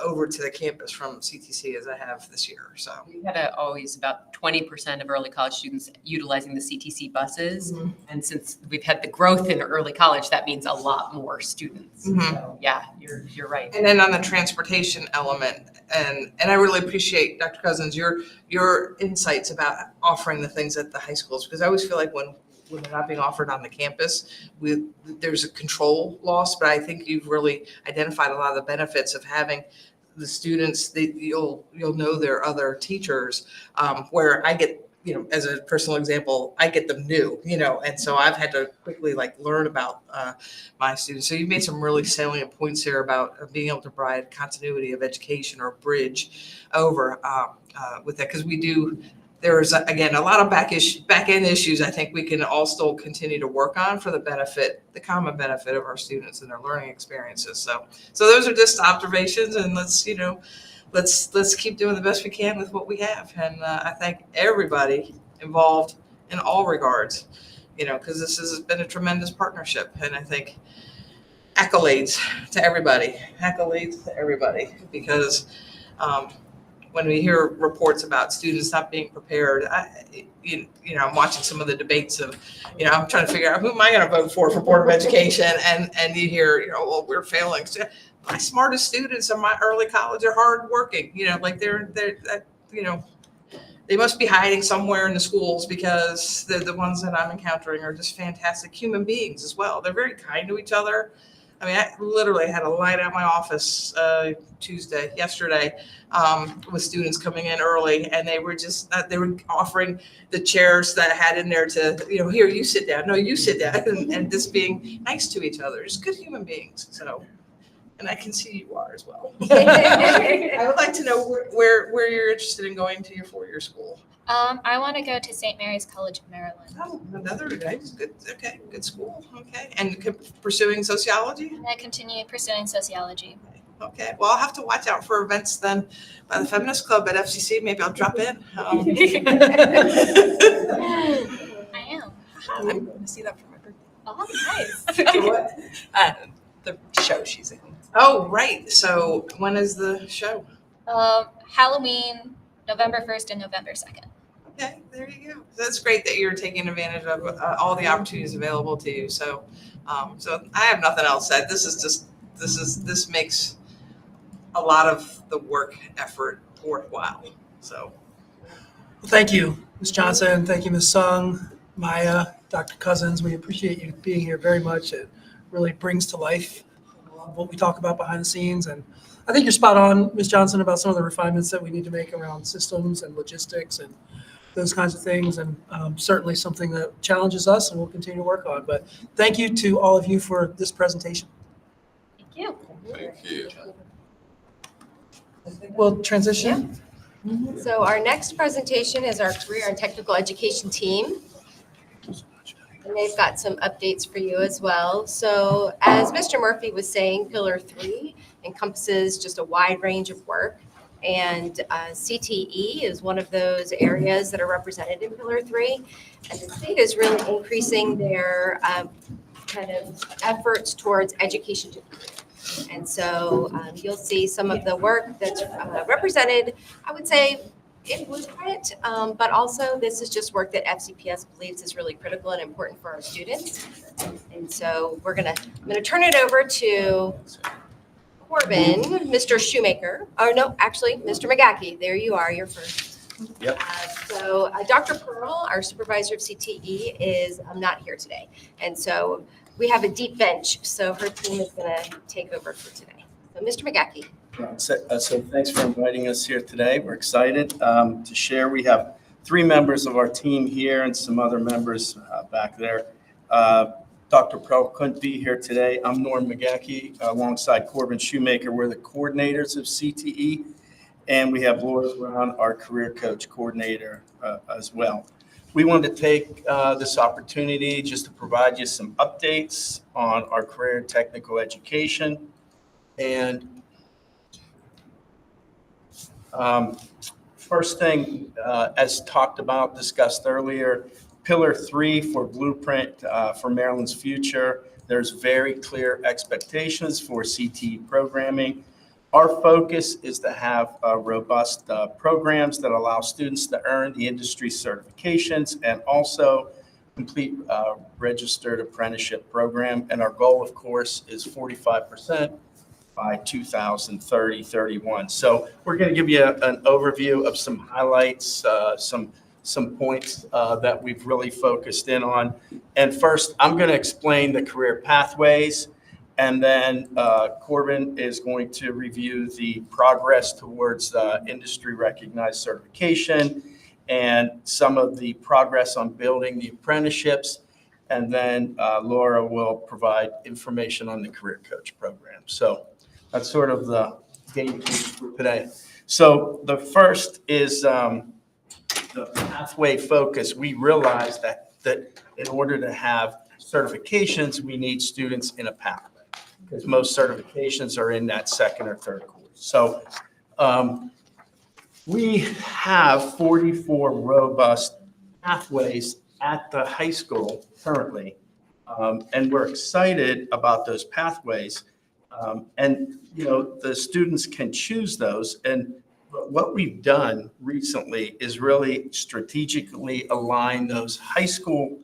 Speaker 1: over to the campus from CTC as I have this year. So
Speaker 6: We had always about 20% of early college students utilizing the CTC buses.
Speaker 1: Mhm.
Speaker 6: And since we've had the growth in early college, that means a lot more students.
Speaker 1: Mhm.
Speaker 6: So yeah, you're right.
Speaker 1: And then on the transportation element, and I really appreciate, Dr. Cousins, your insights about offering the things at the high schools, because I always feel like when they're not being offered on the campus, there's a control loss. But I think you've really identified a lot of the benefits of having the students. You'll know their other teachers, where I get, as a personal example, I get them new, and so I've had to quickly learn about my students. So you've made some really salient points here about being able to provide continuity of education or bridge over with that, because we do there's, again, a lot of back end issues I think we can all still continue to work on for the benefit, the common benefit of our students and their learning experiences. So those are just observations, and let's keep doing the best we can with what we have. And I thank everybody involved in all regards, because this has been a tremendous partnership. And I think accolades to everybody, because when we hear reports about students not being prepared, I'm watching some of the debates of, I'm trying to figure out who am I going to vote for Board of Education, and you hear, well, we're failing. My smartest students in my early college are hardworking. They must be hiding somewhere in the schools, because the ones that I'm encountering are just fantastic human beings as well. They're very kind to each other. I mean, I literally had a line out my office yesterday, with students coming in early, and they were offering the chairs that I had in there to, here, you sit down. No, you sit down, and just being nice to each other. Just good human beings. So, and I can see you are as well. I would like to know where you're interested in going to your 4-year school.
Speaker 5: I want to go to St. Mary's College of Maryland.
Speaker 1: Oh, another nice, good, okay, good school. Okay, and pursuing sociology.
Speaker 5: And I continue pursuing sociology.
Speaker 1: Okay, well, I'll have to watch out for events then by the Feminist Club at FCC. Maybe I'll drop in.
Speaker 5: I am.
Speaker 8: I'm going to see that for my birthday.
Speaker 5: Oh, nice.
Speaker 8: The show she's in.
Speaker 1: Oh, right. So when is the show?
Speaker 5: Halloween, November 1st and November 2nd.
Speaker 1: Okay, there you go. That's great that you're taking advantage of all the opportunities available to you. So I have nothing else said. This makes a lot of the work effort worthwhile. So.
Speaker 3: Well, thank you, Ms. Johnson. Thank you, Ms. Sung, Maya, Dr. Cousins. We appreciate you being here very much. It really brings to life what we talk about behind the scenes. And I think you're spot on, Ms. Johnson, about some of the refinements that we need to make around systems and logistics and those kinds of things. And certainly something that challenges us and we'll continue to work on. But thank you to all of you for this presentation.
Speaker 5: Thank you.
Speaker 7: Thank you.
Speaker 3: We'll transition.
Speaker 4: So our next presentation is our career and technical education team. And they've got some updates for you as well. So as Mr. Murphy was saying, Pillar 3 encompasses just a wide range of work. And CTE is one of those areas that are represented in Pillar 3. And the state is really increasing their kind of efforts towards education to career. And so you'll see some of the work that's represented, I would say, in Blueprint, but also this is just work that FCPS believes is really critical and important for our students. And so I'm gonna turn it over to Corbin, Mr. Shoemaker. Oh, no, actually, Mr. McGackie, there you are, you're first.
Speaker 9: Yep.
Speaker 4: So Dr. Pearl, our supervisor of CTE, is not here today. And so we have a deep bench, so her team is gonna take over for today. So Mr. McGackie.
Speaker 9: So thanks for inviting us here today. We're excited to share. We have 3 members of our team here and some other members back there. Dr. Pearl couldn't be here today. I'm Norm McGackie alongside Corbin Shoemaker. We're the coordinators of CTE, and we have Laura Brown, our career coach coordinator as well. We wanted to take this opportunity just to provide you some updates on our career and technical education. And first thing, as talked about, discussed earlier, Pillar 3 for Blueprint for Maryland's future. There's very clear expectations for CTE programming. Our focus is to have robust programs that allow students to earn the industry certifications and also complete registered apprenticeship program. And our goal, of course, is 45% by 2030-31. So we're going to give you an overview of some highlights, some points that we've really focused in on. And first, I'm going to explain the career pathways, and then Corbin is going to review the progress towards industry recognized certification and some of the progress on building the apprenticeships. And then Laura will provide information on the Career Coach program. So that's sort of the game for today. So the first is the the pathway focus, we realized that in order to have certifications, we need students in a pathway, because most certifications are in that second or third course. So we have 44 robust pathways at the high school currently, and we're excited about those pathways. And, you know, the students can choose those. And what we've done recently is really strategically align those high school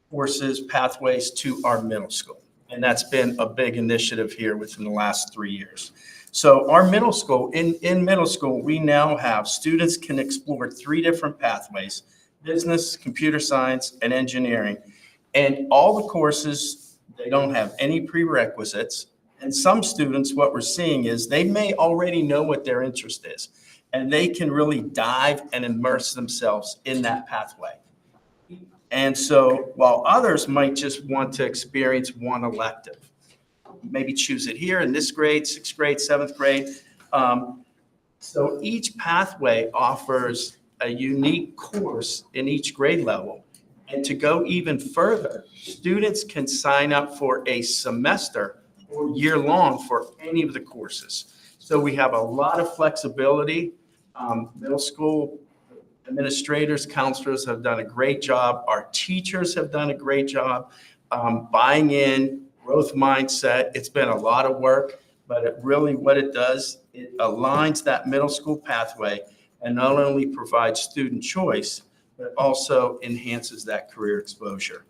Speaker 9: courses, pathways to our middle school. And that's been a big initiative here within the last 3 years. So our middle school, in middle school, we now have students can explore 3 different pathways: business, computer science, and engineering. And all the courses, they don't have any prerequisites. And some students, what we're seeing is they may already know what their interest is, and they can really dive and immerse themselves in that pathway. And so while others might just want to experience one elective, maybe choose it here in this grade, 6th grade, 7th grade. So each pathway offers a unique course in each grade level. And to go even further, students can sign up for a semester or year-long for any of the courses. So we have a lot of flexibility. Middle school administrators, counselors have done a great job. Our teachers have done a great job buying in, growth mindset. It's been a lot of work, but it really, what it does, it aligns that middle school pathway and not only provides student choice, but also enhances that career exposure.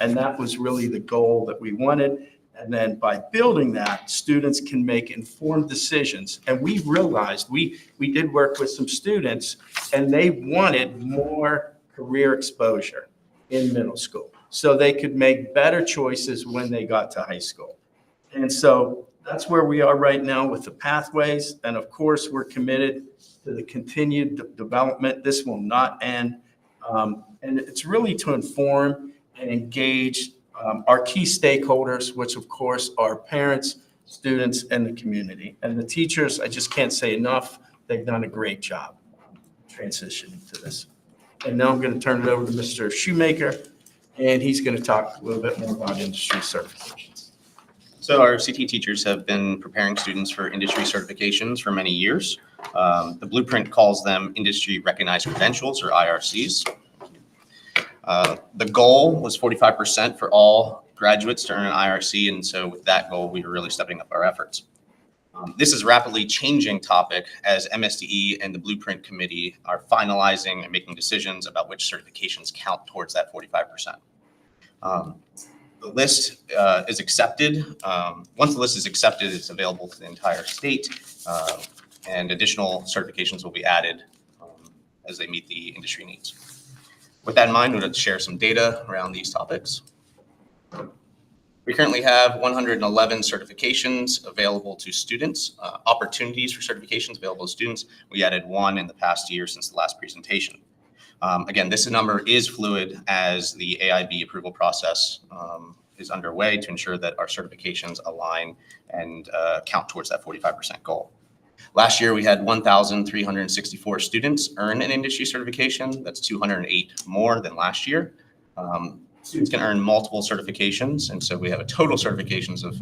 Speaker 9: And that was really the goal that we wanted. And then by building that, students can make informed decisions. And we realized, we did work with some students, and they wanted more career exposure in middle school, so they could make better choices when they got to high school. And so that's where we are right now with the pathways. And of course, we're committed to the continued development. This will not end. And it's really to inform and engage our key stakeholders, which of course are parents, students, and the community. And the teachers, I just can't say enough, they've done a great job transitioning to this. And now I'm going to turn it over to Mr. Shoemaker, and he's going to talk a little bit more about industry certifications.
Speaker 10: So our CT teachers have been preparing students for industry certifications for many years. The blueprint calls them industry recognized credentials, or IRCs. The goal was 45% for all graduates to earn an IRC, and so with that goal, we were really stepping up our efforts. This is a rapidly changing topic as MSDE and the Blueprint Committee are finalizing and making decisions about which certifications count towards that 45%. The list is accepted. Once the list is accepted, it's available to the entire state, and additional certifications will be added as they meet the industry needs. With that in mind, we're going to share some data around these topics. We currently have 111 certifications available to students, opportunities for certifications available to students. We added 1 in the past year since the last presentation. Again, this number is fluid as the AIB approval process is underway to ensure that our certifications align and count towards that 45% goal. Last year, we had 1,364 students earn an industry certification. That's 208 more than last year. Students can earn multiple certifications, and so we have a total certifications of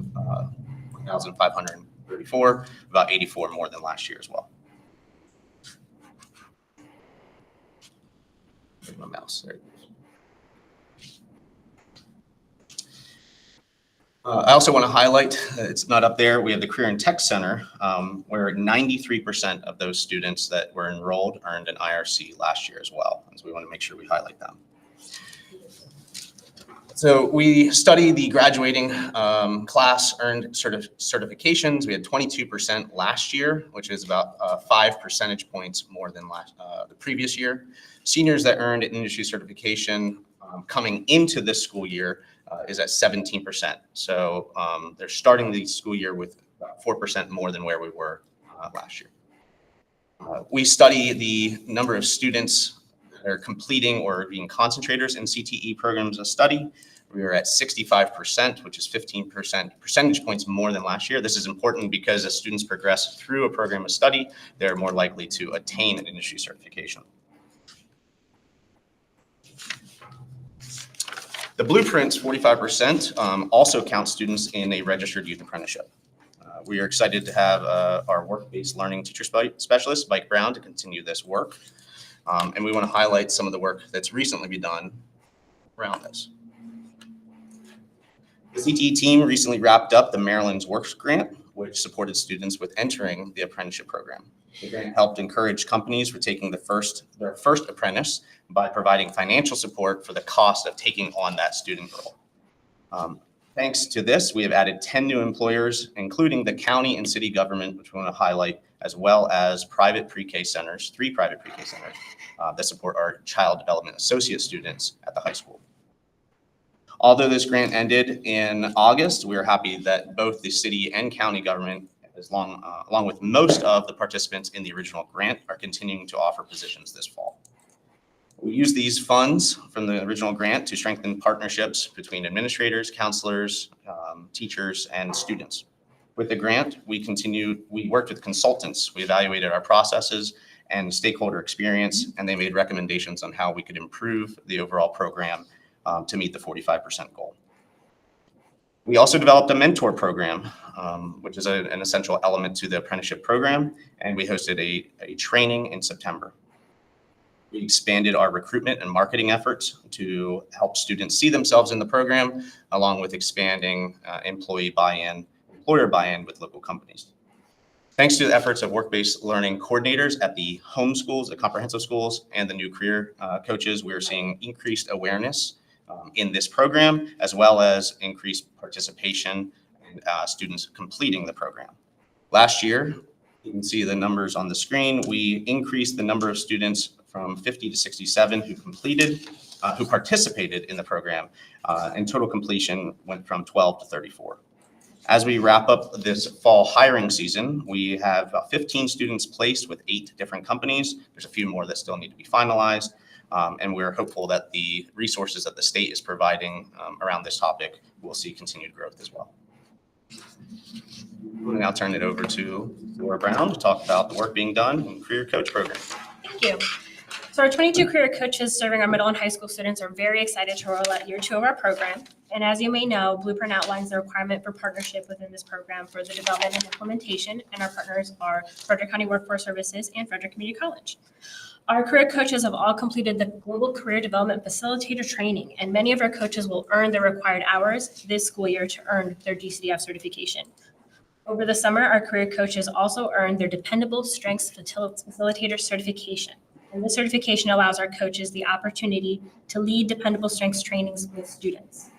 Speaker 10: 1,534, about 84 more than last year as well. Where's my mouse? There it is. I also want to highlight, it's not up there, we have the Career and Tech Center, where 93% of those students that were enrolled earned an IRC last year as well. And so we want to make sure we highlight them. So we study the graduating class earned certifications. We had 22% last year, which is about 5 percentage points more than the previous year. Seniors that earned an industry certification coming into this school year is at 17%. So they're starting the school year with about 4% more than where we were last year. We study the number of students that are completing or being concentrators in CTE programs of study. We are at 65%, which is 15 percentage points more than last year. This is important because as students progress through a program of study, they're more likely to attain an industry certification. The Blueprints 45% also counts students in a registered youth apprenticeship. We are excited to have our work-based learning teacher specialist, Mike Brown, to continue this work. And we want to highlight some of the work that's recently been done around this. The CTE team recently wrapped up the Maryland's Works Grant, which supported students with entering the apprenticeship program. The grant helped encourage companies for taking their first apprentice by providing financial support for the cost of taking on that student role. Thanks to this, we have added 10 new employers, including the county and city government, which we want to highlight, as well as private pre-K centers, 3 private pre-K centers that support our child development associate students at the high school. Although this grant ended in August, we are happy that both the city and county government, along with most of the participants in the original grant, are continuing to offer positions this fall. We use these funds from the original grant to strengthen partnerships between administrators, counselors, teachers, and students. With the grant, we worked with consultants. We evaluated our processes and stakeholder experience, and they made recommendations on how we could improve the overall program to meet the 45% goal. We also developed a mentor program, which is an essential element to the apprenticeship program, and we hosted a training in September. We expanded our recruitment and marketing efforts to help students see themselves in the program, along with expanding employer buy-in with local companies. Thanks to the efforts of work-based learning coordinators at the home schools, the comprehensive schools, and the new career coaches, we are seeing increased awareness in this program, as well as increased participation and students completing the program. Last year, you can see the numbers on the screen. We increased the number of students from 50 to 67 who participated in the program, and total completion went from 12 to 34. As we wrap up this fall hiring season, we have 15 students placed with 8 different companies. There's a few more that still need to be finalized, and we're hopeful that the resources that the state is providing around this topic will see continued growth as well. We'll now turn it over to Laura Brown to talk about the work being done in Career Coach Program.
Speaker 11: Thank you. So our 22 career coaches serving our middle and high school students are very excited to roll out year 2 of our program. And as you may know, Blueprint outlines the requirement for partnership within this program for the development and implementation, and our partners are Frederick County Workforce Services and Frederick Community College. Our career coaches have all completed the Global Career Development Facilitator training, and many of our coaches will earn their required hours this school year to earn their GCDF certification. Over the summer, our career coaches also earned their Dependable Strengths Facilitator certification. And this certification allows our coaches the opportunity to lead dependable strengths trainings with students.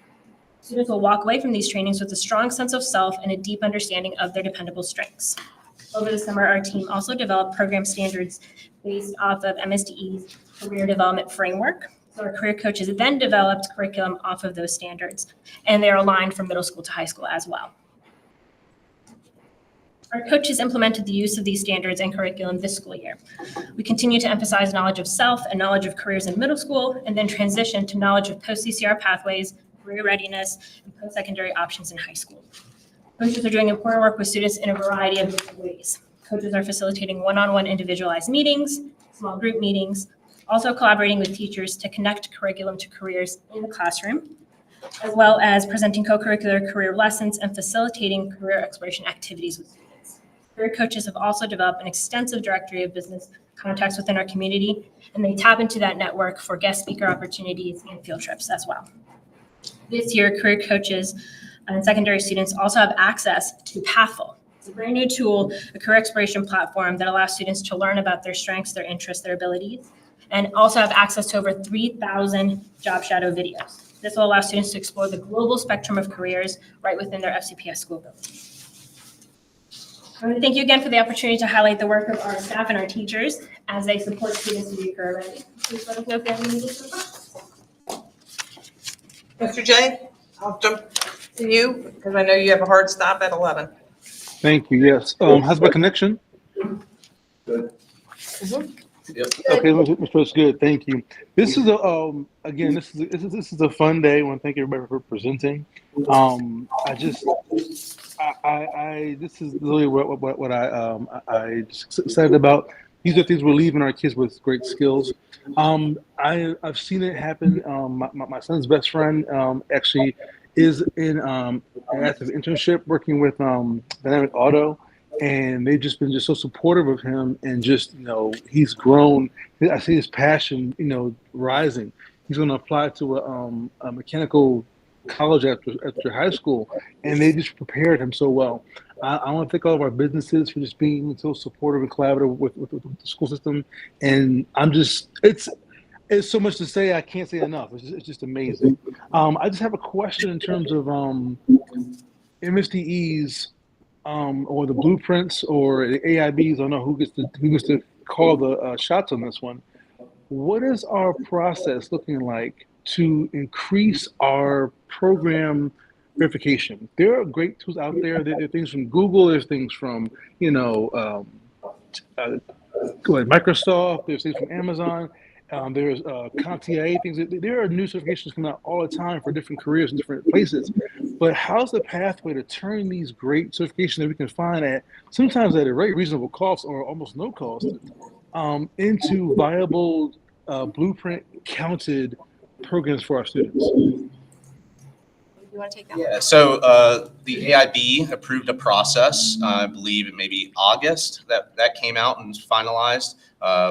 Speaker 11: Students will walk away from these trainings with a strong sense of self and a deep understanding of their dependable strengths. Over the summer, our team also developed program standards based off of MSDE's Career Development Framework. So our career coaches then developed curriculum off of those standards, and they are aligned from middle school to high school as well. Our coaches implemented the use of these standards and curriculum this school year. We continue to emphasize knowledge of self and knowledge of careers in middle school, and then transition to knowledge of post-CCR pathways, career readiness, and post-secondary options in high school. Coaches are doing important work with students in a variety of different ways. Coaches are facilitating one-on-one individualized meetings, small group meetings, also collaborating with teachers to connect curriculum to careers in the classroom, as well as presenting co-curricular career lessons and facilitating career exploration activities with students. Career coaches have also developed an extensive directory of business contacts within our community, and they tap into that network for guest speaker opportunities and field trips as well. This year, career coaches and secondary students also have access to Pathful. It's a brand new tool, a career exploration platform that allows students to learn about their strengths, their interests, their abilities, and also have access to over 3,000 job shadow videos. This will allow students to explore the global spectrum of careers right within their FCPS school building. I want to thank you again for the opportunity to highlight the work of our staff and our teachers as they support students to be career ready. Please let us know if you have any additional questions.
Speaker 1: Mr. J, I'll jump to you because I know you have a hard stop at 11.
Speaker 2: Thank you. Yes. How's my connection?
Speaker 7: Good. Yep.
Speaker 2: Okay, Mr. Post, good. Thank you. This is a again. This is a fun day. I want to thank everybody for presenting. This is really what I just excited about these are things we're leaving our kids with great skills. I've seen it happen. My son's best friend actually is in an active internship working with Dynamic Auto, and they've just been so supportive of him, and just, he's grown. I see his passion, rising. He's going to apply to a mechanical college after high school, and they just prepared him so well. I want to thank all of our businesses for just being so supportive and collaborative with the school system. And it's so much to say, I can't say enough. It's just amazing. I just have a question in terms of MSDEs or the blueprints or the AIBs. I don't know who gets to call the shots on this one. What is our process looking like to increase our program verification? There are great tools out there. There are things from Google. There's things from Microsoft. There's things from Amazon. There's CompTIA things. There are new certifications coming out all the time for different careers in different places. But how's the pathway to turn these great certifications that we can find sometimes at a very reasonable cost or almost no cost into viable blueprint counted programs for our students?
Speaker 4: You want to take that?
Speaker 10: Yeah, so the AIB approved a process, I believe it may be August, that came out and was finalized,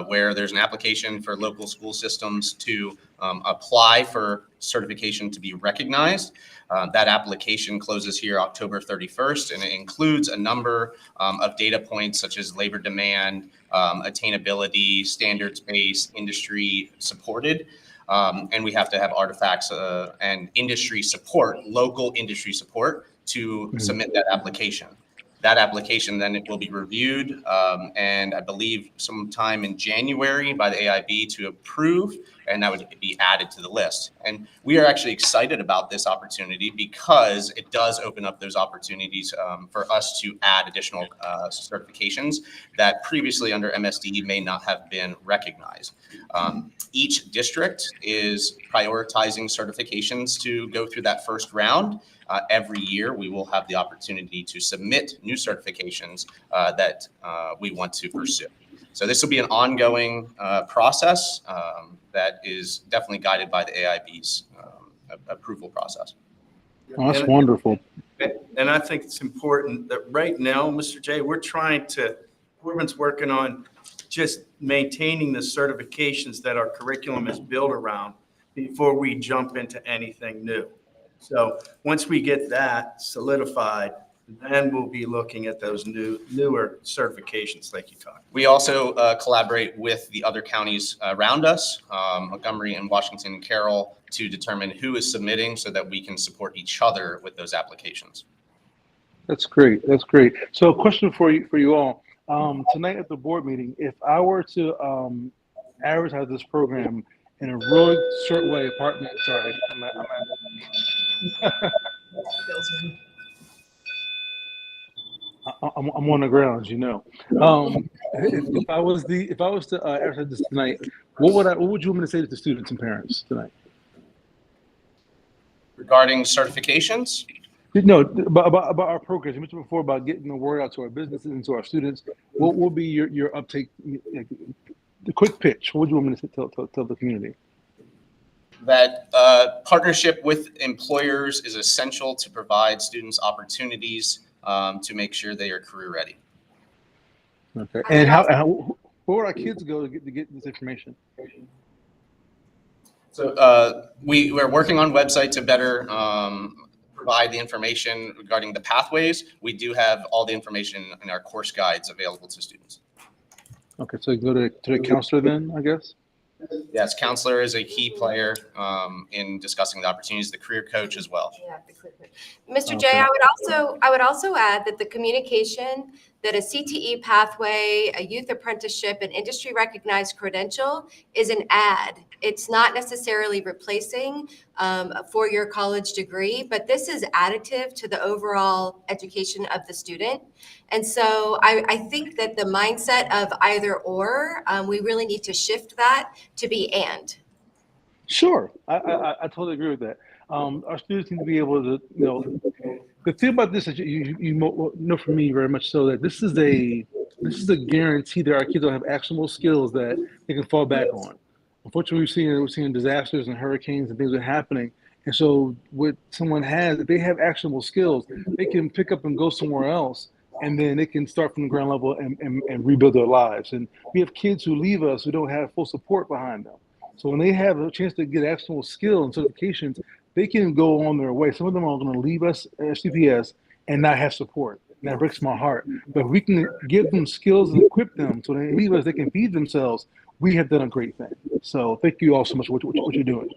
Speaker 10: where there's an application for local school systems to apply for certification to be recognized. That application closes here October 31st, and it includes a number of data points such as labor demand, attainability, standards-based, industry supported. And we have to have artifacts and industry support, local industry support to submit that application. That application then it will be reviewed and I believe sometime in January by the AIB to approve, and that would be added to the list. And we are actually excited about this opportunity because it does open up those opportunities for us to add additional certifications that previously under MSD may not have been recognized. Each district is prioritizing certifications to go through that first round. Every year, we will have the opportunity to submit new certifications that we want to pursue. So this will be an ongoing process that is definitely guided by the AIB's approval process.
Speaker 2: Oh, that's wonderful.
Speaker 9: And I think it's important that right now, Mr. J, Corbin's working on just maintaining the certifications that our curriculum is built around before we jump into anything new. So once we get that solidified, then we'll be looking at those newer certifications like you talked.
Speaker 10: We also collaborate with the other counties around us, Montgomery and Washington and Carroll, to determine who is submitting so that we can support each other with those applications.
Speaker 2: That's great. That's great. So a question for you all. Tonight at the board meeting, if I were to advertise this program in a really short way, I'm on the ground, as you know. If I was to advertise this tonight, what would you want me to say to the students and parents tonight?
Speaker 10: Regarding certifications?
Speaker 2: No, about our programs. You mentioned before about getting the word out to our businesses and to our students. What will be your uptake, the quick pitch? What would you want me to tell the community?
Speaker 10: That partnership with employers is essential to provide students opportunities to make sure they are career ready.
Speaker 2: Okay, and where would our kids go to get this information?
Speaker 10: So we're working on website to better provide the information regarding the pathways. We do have all the information in our course guides available to students.
Speaker 2: Okay, so you go to the counselor then, I guess?
Speaker 10: Yes, counselor is a key player in discussing the opportunities, the career coach as well.
Speaker 12: Yeah, Mr. J, I would also add that the communication that a CTE pathway, a youth apprenticeship, an industry recognized credential is an add. It's not necessarily replacing a four-year college degree, but this is additive to the overall education of the student. And so I think that the mindset of either or, we really need to shift that to be and.
Speaker 2: Sure, I totally agree with that. Our students need to be able to, the thing about this is you know from me very much so that this is a This is a guarantee that our kids will have actionable skills that they can fall back on. Unfortunately, we're seeing disasters and hurricanes and things are happening. And so what someone has, if they have actionable skills, they can pick up and go somewhere else, and then they can start from the ground level and rebuild their lives. And we have kids who leave us who don't have full support behind them. So when they have a chance to get actionable skill and certifications, they can go on their way. Some of them are going to leave us at CPS and not have support. And that breaks my heart. But if we can give them skills and equip them so when they leave us, they can feed themselves, we have done a great thing. So thank you all so much for what you're doing.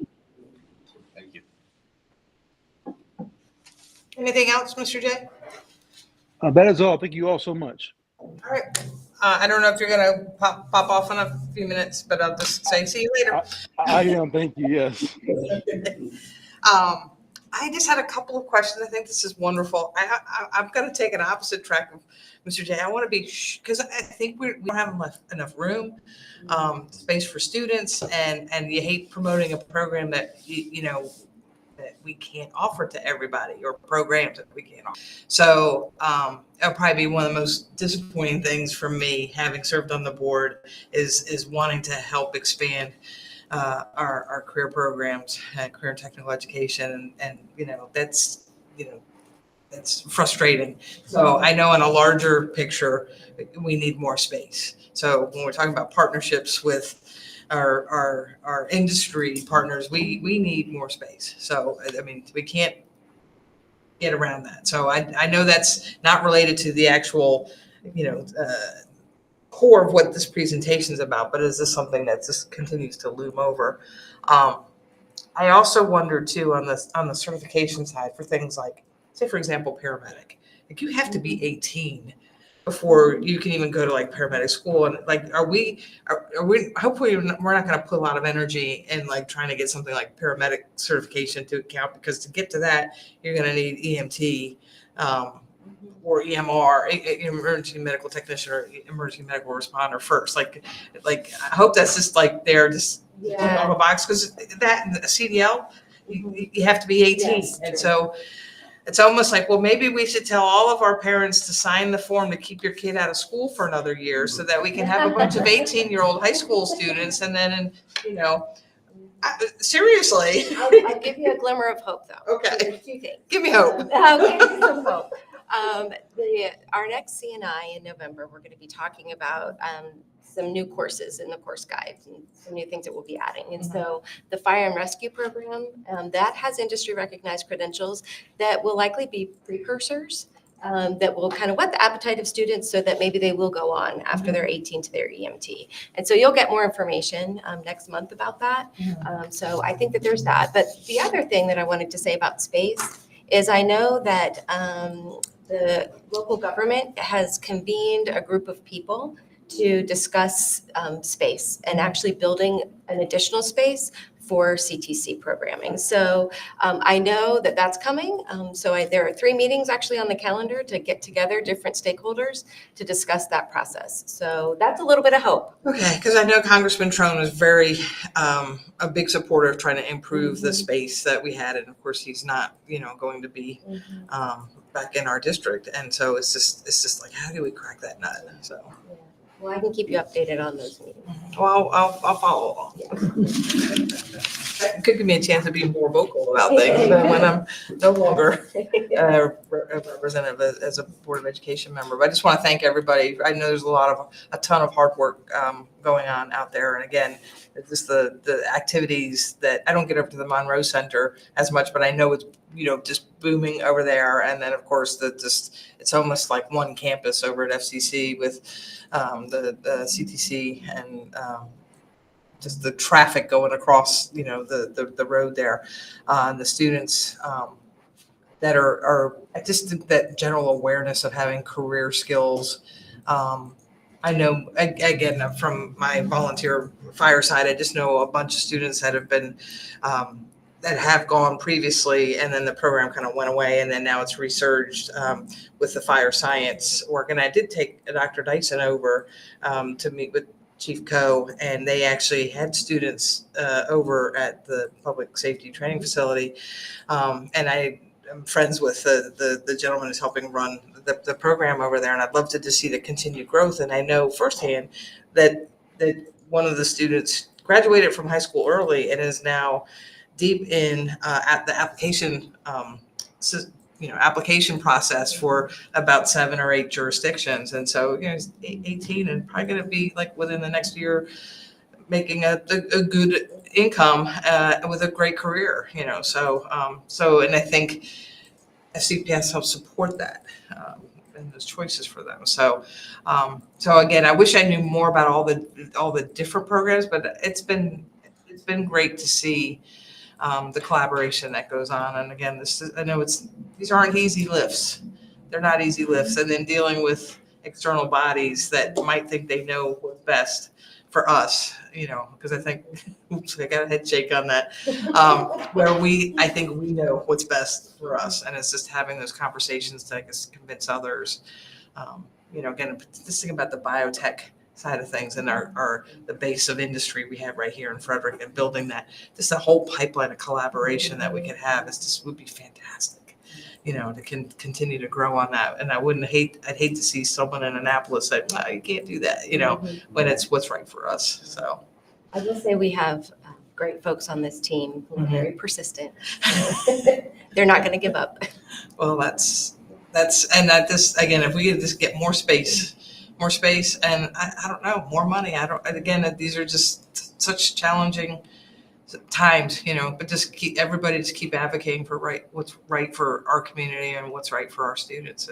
Speaker 10: Thank you.
Speaker 1: Anything else, Mr. J?
Speaker 2: That is all. Thank you all so much.
Speaker 1: All right. I don't know if you're going to pop off in a few minutes, but I'll just say see you later.
Speaker 2: I am. Thank you. Yes.
Speaker 1: I just had a couple of questions. I think this is wonderful. I'm going to take an opposite track of Mr. J. I want to be, because I think we don't have enough room, space for students, and you hate promoting a program that, that we can't offer to everybody, or programs that we can't offer. So that'll probably be one of the most disappointing things for me, having served on the board, is wanting to help expand our career programs and career and technical education. And that's frustrating. So I know in a larger picture, we need more space. So when we're talking about partnerships with our industry partners, we need more space. So, I mean, we can't get around that. So I know that's not related to the actual, core of what this presentation is about, but is this something that just continues to loom over? I also wonder too, on the certification side, for things like, say for example, paramedic, like you have to be 18 before you can even go to like paramedic school. And like, are we hopefully we're not going to put a lot of energy in like trying to get something like paramedic certification to account, because to get to that, you're going to need EMT, or EMR, emergency medical technician, or emergency medical responder first. Like I hope that's just like they're just on the box, because that CDL, you have to be 18. Yes, and so it's almost like, well, maybe we should tell all of our parents to sign the form to keep your kid out of school for another year, so that we can have a bunch of 18-year-old high school students. And then, seriously.
Speaker 12: I'll give you a glimmer of hope, though.
Speaker 1: Okay.
Speaker 12: There's two things.
Speaker 1: Give me hope.
Speaker 12: I'll give you some hope. Our next CNI in November, we're going to be talking about some new courses in the course guides and some new things that we'll be adding. And so the fire and rescue program, that has industry recognized credentials that will likely be precursors that will kind of whet the appetite of students so that maybe they will go on after they're 18 to their EMT. And so you'll get more information next month about that. So I think that there's that. But the other thing that I wanted to say about space is I know that the local government has convened a group of people to discuss space and actually building an additional space for CTC programming. So I know that that's coming. There are 3 meetings actually on the calendar to get together different stakeholders to discuss that process. So that's a little bit of hope.
Speaker 1: Okay, because I know Congressman Trone is very a big supporter of trying to improve the space that we had, and of course he's not, going to be back in our district, and so it's just like, how do we crack that nut? So.
Speaker 12: Well, I can keep you updated on those meetings.
Speaker 1: Well, I'll follow along. That could give me a chance to be more vocal about things when I'm no longer a representative as a Board of Education member. But I just want to thank everybody. I know there's a ton of hard work going on out there. And again, it's just the activities that I don't get up to the Monroe Center as much, but I know it's, just booming over there. And then of course it's almost like one campus over at FCC with the CTC and just the traffic going across, the road there, and the students that are just that general awareness of having career skills. I know, again, from my volunteer fire side, I just know a bunch of students that have been that have gone previously, and then the program kind of went away, and then now it's resurged with the fire science work. And I did take Dr. Dyson over to meet with Chief Coe, and they actually had students over at the public safety training facility. And I am friends with the gentleman who's helping run the program over there, and I'd love to see the continued growth. And I know firsthand that one of the students graduated from high school early and is now deep in at the application application process for about 7 or 8 jurisdictions. And so, he's 18 and probably going to be like within the next year making a good income with a great career, So and I think FCPS helps support that and those choices for them. So again, I wish I knew more about all the different programs, but it's been great to see the collaboration that goes on. And again, these aren't easy lifts. They're not easy lifts. And then dealing with external bodies that might think they know what's best for us, because I think, oops, I got a head shake on that, where I think we know what's best for us. And it's just having those conversations to, I guess, convince others. Again, this thing about the biotech side of things and the base of industry we have right here in Frederick, and building that, just a whole pipeline of collaboration that we could have would be fantastic, to continue to grow on that. And I'd hate to see someone in Annapolis say, well, you can't do that, when it's what's right for us. So
Speaker 12: I will say we have great folks on this team who are very persistent. They're not going to give up.
Speaker 1: Well, again, if we could just get more space, and I don't know, more money. These are just such challenging times, but just keep advocating for what's right for our community and what's right for our students.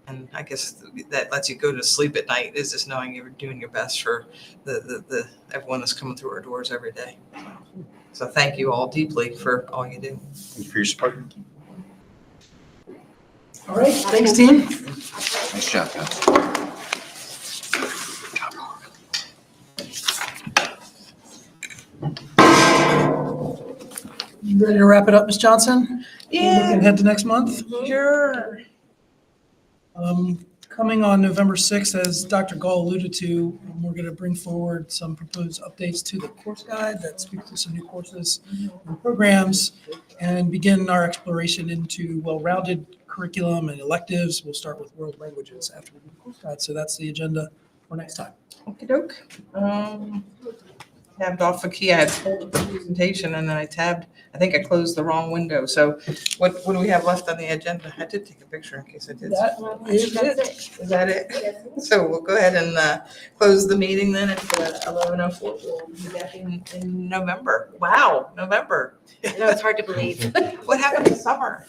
Speaker 1: And I guess that lets you go to sleep at night, is just knowing you're doing your best for the everyone that's coming through our doors every day. So thank you all deeply for all you do.
Speaker 10: Thank you for your support.
Speaker 3: All right, thanks, team.
Speaker 10: Nice job, guys.
Speaker 3: You ready to wrap it up, Ms. Johnson? We can head to next month.
Speaker 1: Sure.
Speaker 3: Coming on November 6th, as Dr. Gall alluded to, we're going to bring forward some proposed updates to the course guide that speaks to some new courses and programs, and begin our exploration into well-rounded curriculum and electives. We'll start with world languages after we do the course guide. So that's the agenda for next time.
Speaker 1: Okey doke. Tabbed off a key. I had pulled up the presentation and then I think I closed the wrong window. So what do we have left on the agenda? I did take a picture in case I did.
Speaker 3: That is it.
Speaker 1: Is that it? So we'll go ahead and close the meeting then at 11:04. We'll be back in November. Wow, November.
Speaker 12: I know it's hard to believe.
Speaker 1: What happened to summer?